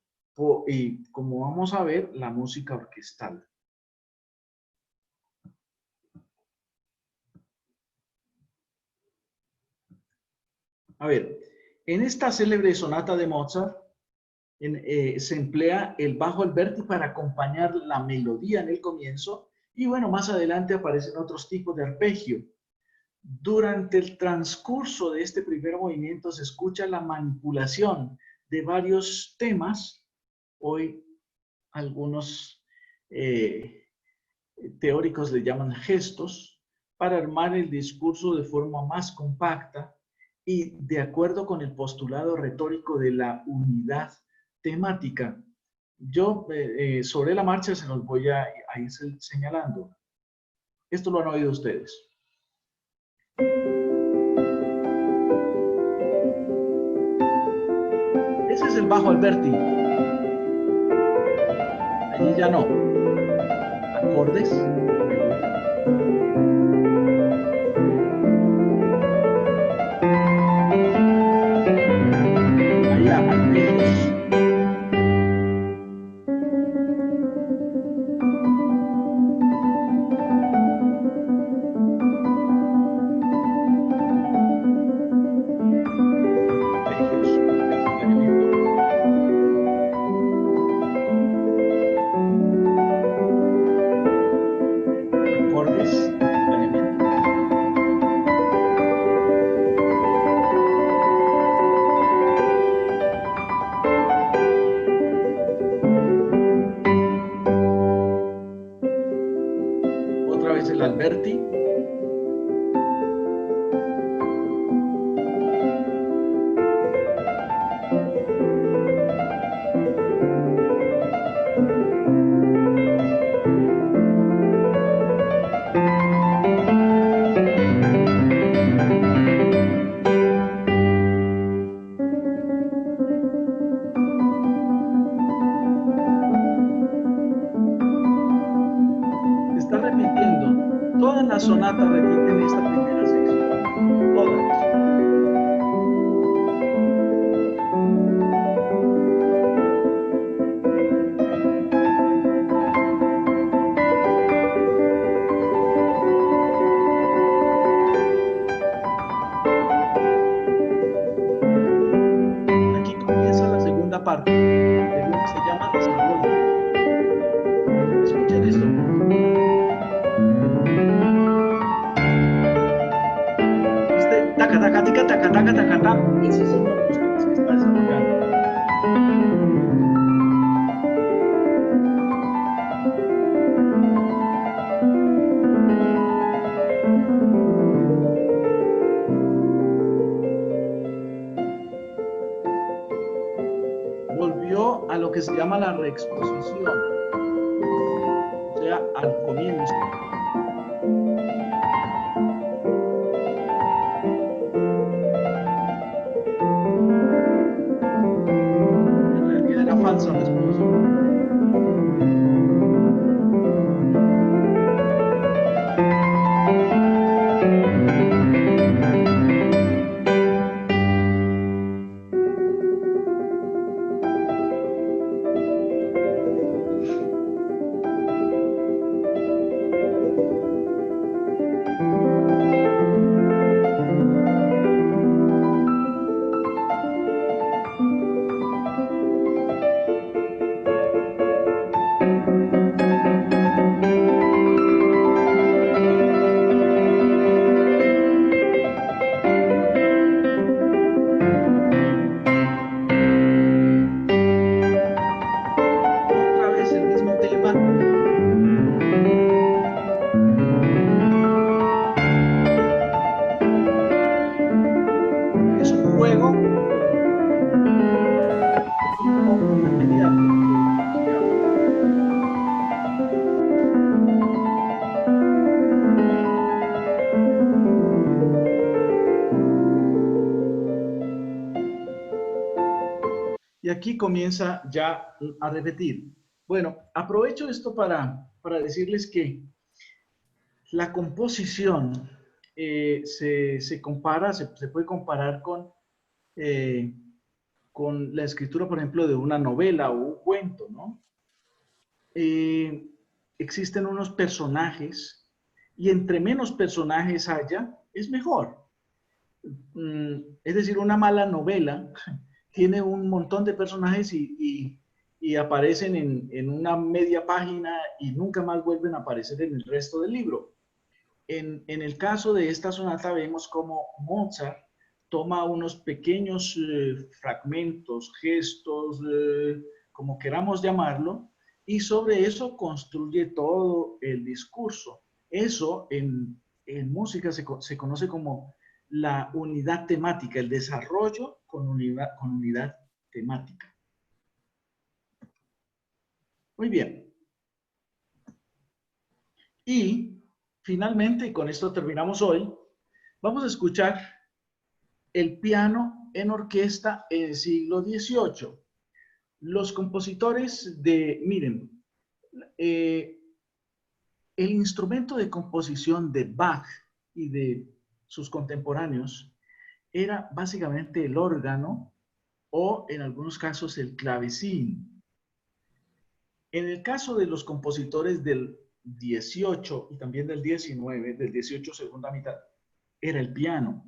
como vamos a ver, la música orquestal. A ver, en esta célebre sonata de Mozart se emplea el bajo Alberti para acompañar la melodía en el comienzo y bueno, más adelante aparecen otros tipos de arpegio. Durante el transcurso de este primer movimiento se escucha la manipulación de varios temas. Hoy algunos teóricos le llaman gestos, para armar el discurso de forma más compacta y de acuerdo con el postulado retórico de la unidad temática. Yo sobre la marcha se los voy a ir señalando. Esto lo han oído ustedes. Ese es el bajo Alberti. Allí ya no. Acordes. Allá, arpegios. El Alberti. Está repitiendo. Todas las sonatas repiten esta primera sección. Todas. ese es uno de los temas que está desarrollando. Volvió a lo que se llama la reexposición, o sea, al comienzo. En realidad era falsa reexposición. Otra vez el mismo tema. Es un juego con material. Y aquí comienza ya a repetir. Bueno, aprovecho esto para decirles que la composición se compara, se puede comparar con la escritura, por ejemplo, de una novela o un cuento, ¿no? Existen unos personajes y entre menos personajes haya, es mejor. Es decir, una mala novela tiene un montón de personajes y aparecen en una media página y nunca más vuelven a aparecer en el resto del libro. En el caso de esta sonata vemos cómo Mozart toma unos pequeños fragmentos, gestos, como queramos llamarlo, y sobre eso construye todo el discurso. Eso en música se conoce como la unidad temática, el desarrollo con unidad temática. Muy bien. Y finalmente, con esto terminamos hoy, vamos a escuchar el piano en orquesta en el siglo XVIII. Los compositores miren, el instrumento de composición de Bach y de sus contemporáneos era básicamente el órgano o en algunos casos el clavecín. En el caso de los compositores del 18 y también del 19, del 18 segunda mitad, era el piano.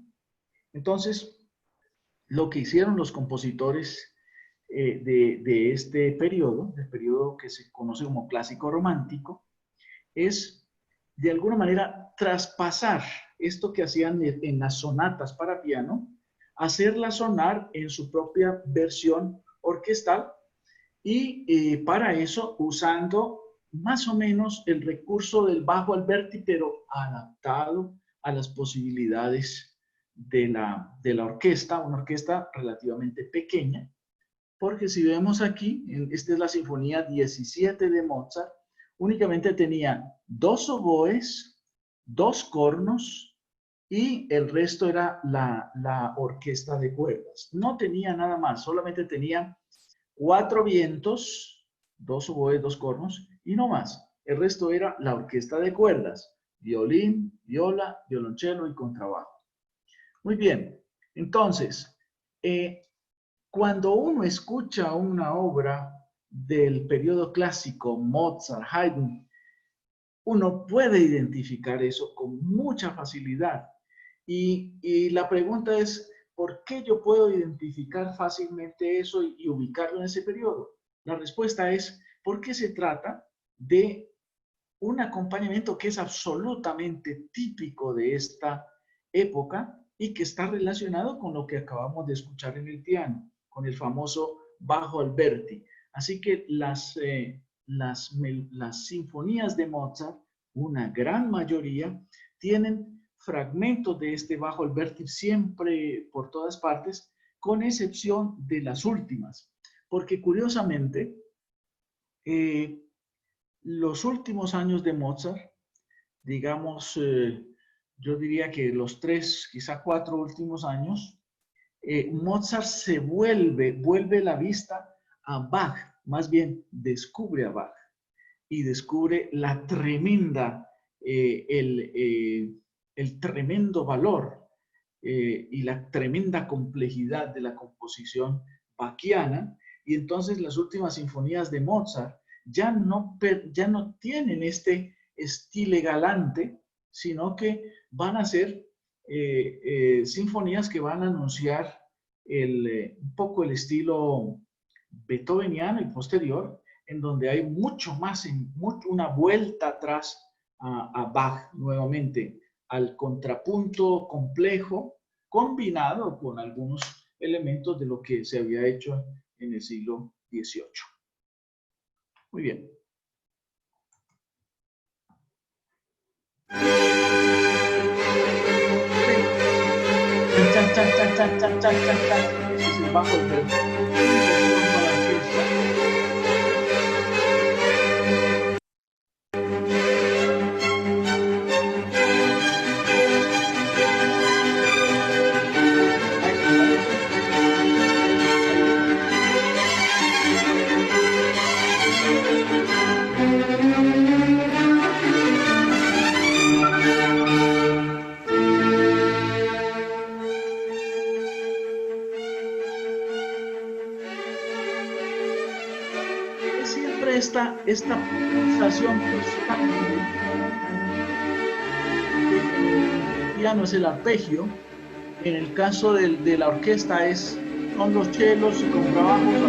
Entonces, lo que hicieron los compositores de este periodo, del periodo que se conoce como clásico romántico, es de alguna manera traspasar esto que hacían en las sonatas para piano, hacerla sonar en su propia versión orquestal y para eso usando más o menos el recurso del bajo Alberti, pero adaptado a las posibilidades de la orquesta, una orquesta relativamente pequeña, porque si vemos aquí, esta es la Sinfonía 17 de Mozart, únicamente tenía 2 oboes, 2 cornos y el resto era la orquesta de cuerdas. No tenía nada más, solamente tenía 4 vientos, 2 oboes, 2 cornos y no más. El resto era la orquesta de cuerdas, violín, viola, violonchelo y contrabajo. Muy bien, entonces, cuando uno escucha una obra del periodo clásico, Mozart, Haydn, uno puede identificar eso con mucha facilidad. Y la pregunta es, ¿por qué yo puedo identificar fácilmente eso y ubicarlo en ese periodo? La respuesta es porque se trata de un acompañamiento que es absolutamente típico de esta época y que está relacionado con lo que acabamos de escuchar en el piano, con el famoso bajo Alberti. Así que las sinfonías de Mozart, una gran mayoría, tienen fragmentos de este bajo Alberti siempre por todas partes, con excepción de las últimas, porque curiosamente, los últimos años de Mozart, digamos, yo diría que los 3, quizá 4 últimos años, Mozart se vuelve la vista a Bach, más bien descubre a Bach y descubre la tremenda, el tremendo valor y la tremenda complejidad de la composición bachiana. Y entonces las últimas sinfonías de Mozart ya no tienen este estilo galante, sino que van a ser sinfonías que van a anunciar un poco el estilo beethoveniano y posterior, en donde hay mucho más, una vuelta atrás a Bach nuevamente, al contrapunto complejo, combinado con algunos elementos de lo que se había hecho en el siglo XVIII. Muy bien. Chan, chan, chan, chan, chan, chan, chan, chan. Ese es el bajo del esta pulsación constante del piano es el arpegio. En el caso de la orquesta son los chelos y contrabajos, a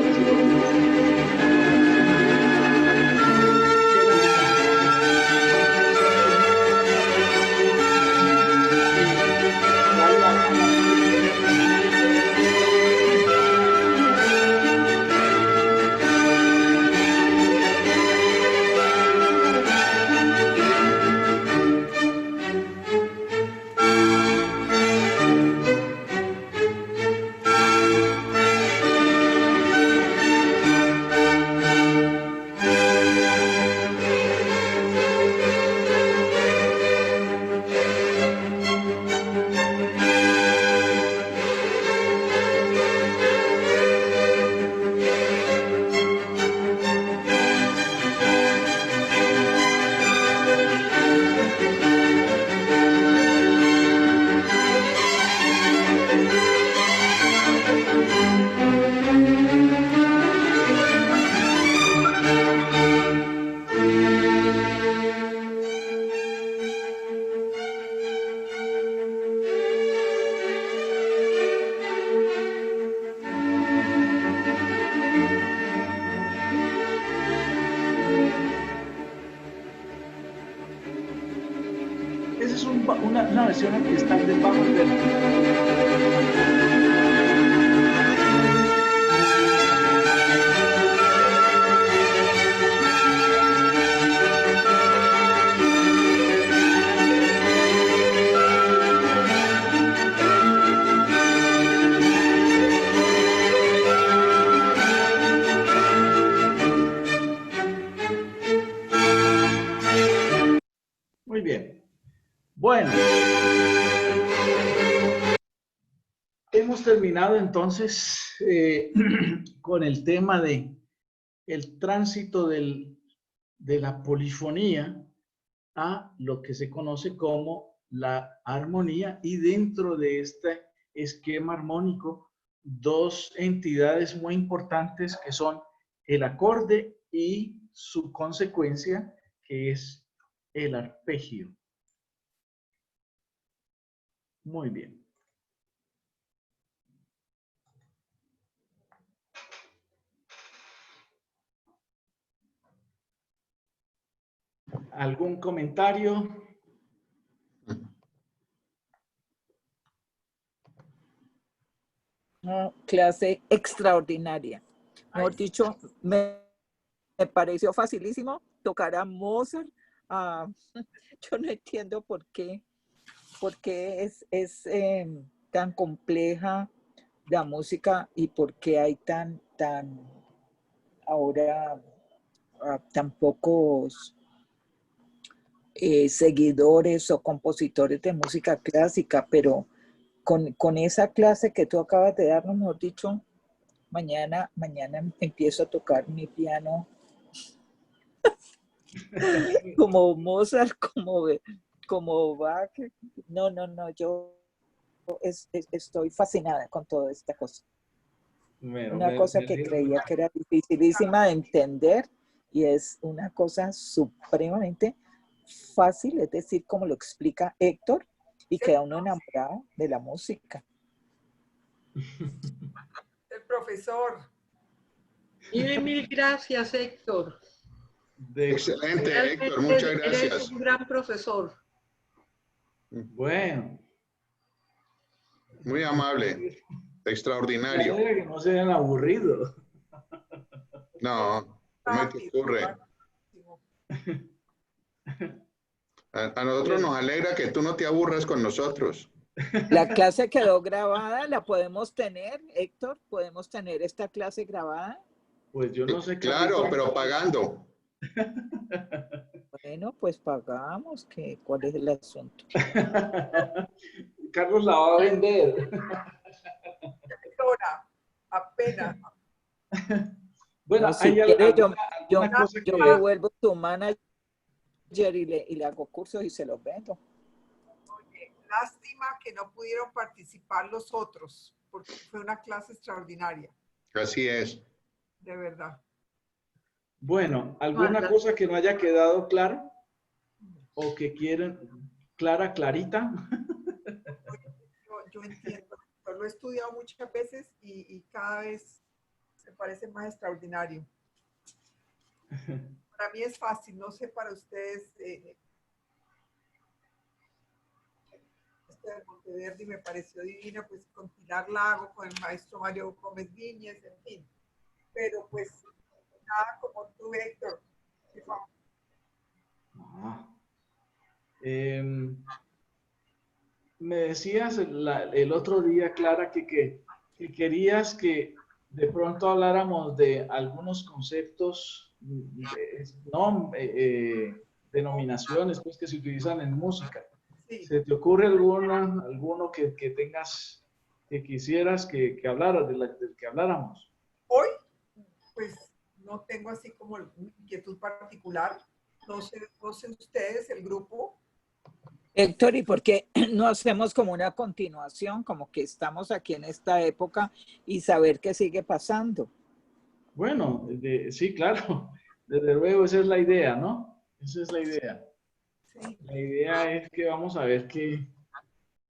veces una versión orquestal del bajo Alberti. Muy bien. Bueno, hemos terminado entonces con el tema de el tránsito de la polifonía a lo que se conoce como la armonía, y dentro de este esquema armónico, dos entidades muy importantes que son el acorde y su consecuencia, que es el arpegio. Muy bien. ¿Algún comentario? una clase extraordinaria. Mejor dicho, me pareció facilísimo tocar a Mozart. Yo no entiendo por qué es tan compleja la música y por qué hay ahora tan pocos seguidores o compositores de música clásica, pero con esa clase que tú acabas de darnos, mejor dicho, mañana empiezo a tocar mi piano como Mozart, como Bach. No, yo estoy fascinada con toda esta cosa. Una cosa que creía que era dificilísima de entender y es una cosa supremamente fácil, es decir, como lo explica Héctor, y queda uno enamorado de la música. El profesor. Mil gracias, Héctor. Excelente, Realmente Héctor, muchas eres gracias. un gran profesor. Bueno. Muy amable, extraordinario. Que no sean aburridos. No, ¿cómo te ocurre? A nosotros nos alegra que tú no te aburras con nosotros. La clase quedó grabada, ¿la podemos tener, Héctor? ¿Podemos tener esta clase grabada? Pues yo no sé. Claro, pero pagando. Bueno, pues pagamos. ¿Cuál es el asunto? Carlos la va a vender. Apenas. Bueno, No, si hay quiere, yo cosa me vuelvo tu manager y le hago cursos y se los vendo. Oye, lástima que no pudieron participar los otros, porque fue una clase extraordinaria, Así es. de verdad. Bueno, ¿alguna cosa que no haya quedado claro? ¿O que quieren clarita? Yo entiendo. Yo lo he estudiado muchas veces y cada vez me parece más extraordinario. Para mí es fácil, no sé para ustedes. Este de Monteverdi me pareció divina, pues con Pilar Lago, con el maestro Mario Gómez Viñez, en fin. Pero pues nada como tú, Héctor. Me decías el otro día, Clara, que querías que de pronto habláramos de algunos conceptos, denominaciones pues, que se utilizan en música. Sí. ¿Se te ocurre alguno que tengas, que quisieras que hablaras, del que habláramos? Hoy, pues no tengo así como inquietud particular. No sé ustedes, el grupo. Héctor, ¿y por qué no hacemos como una continuación, como que estamos aquí en esta época y saber qué sigue pasando? Bueno, sí, claro. Desde luego, esa es la idea, ¿no? Esa es la idea. Sí. La idea es que vamos a ver qué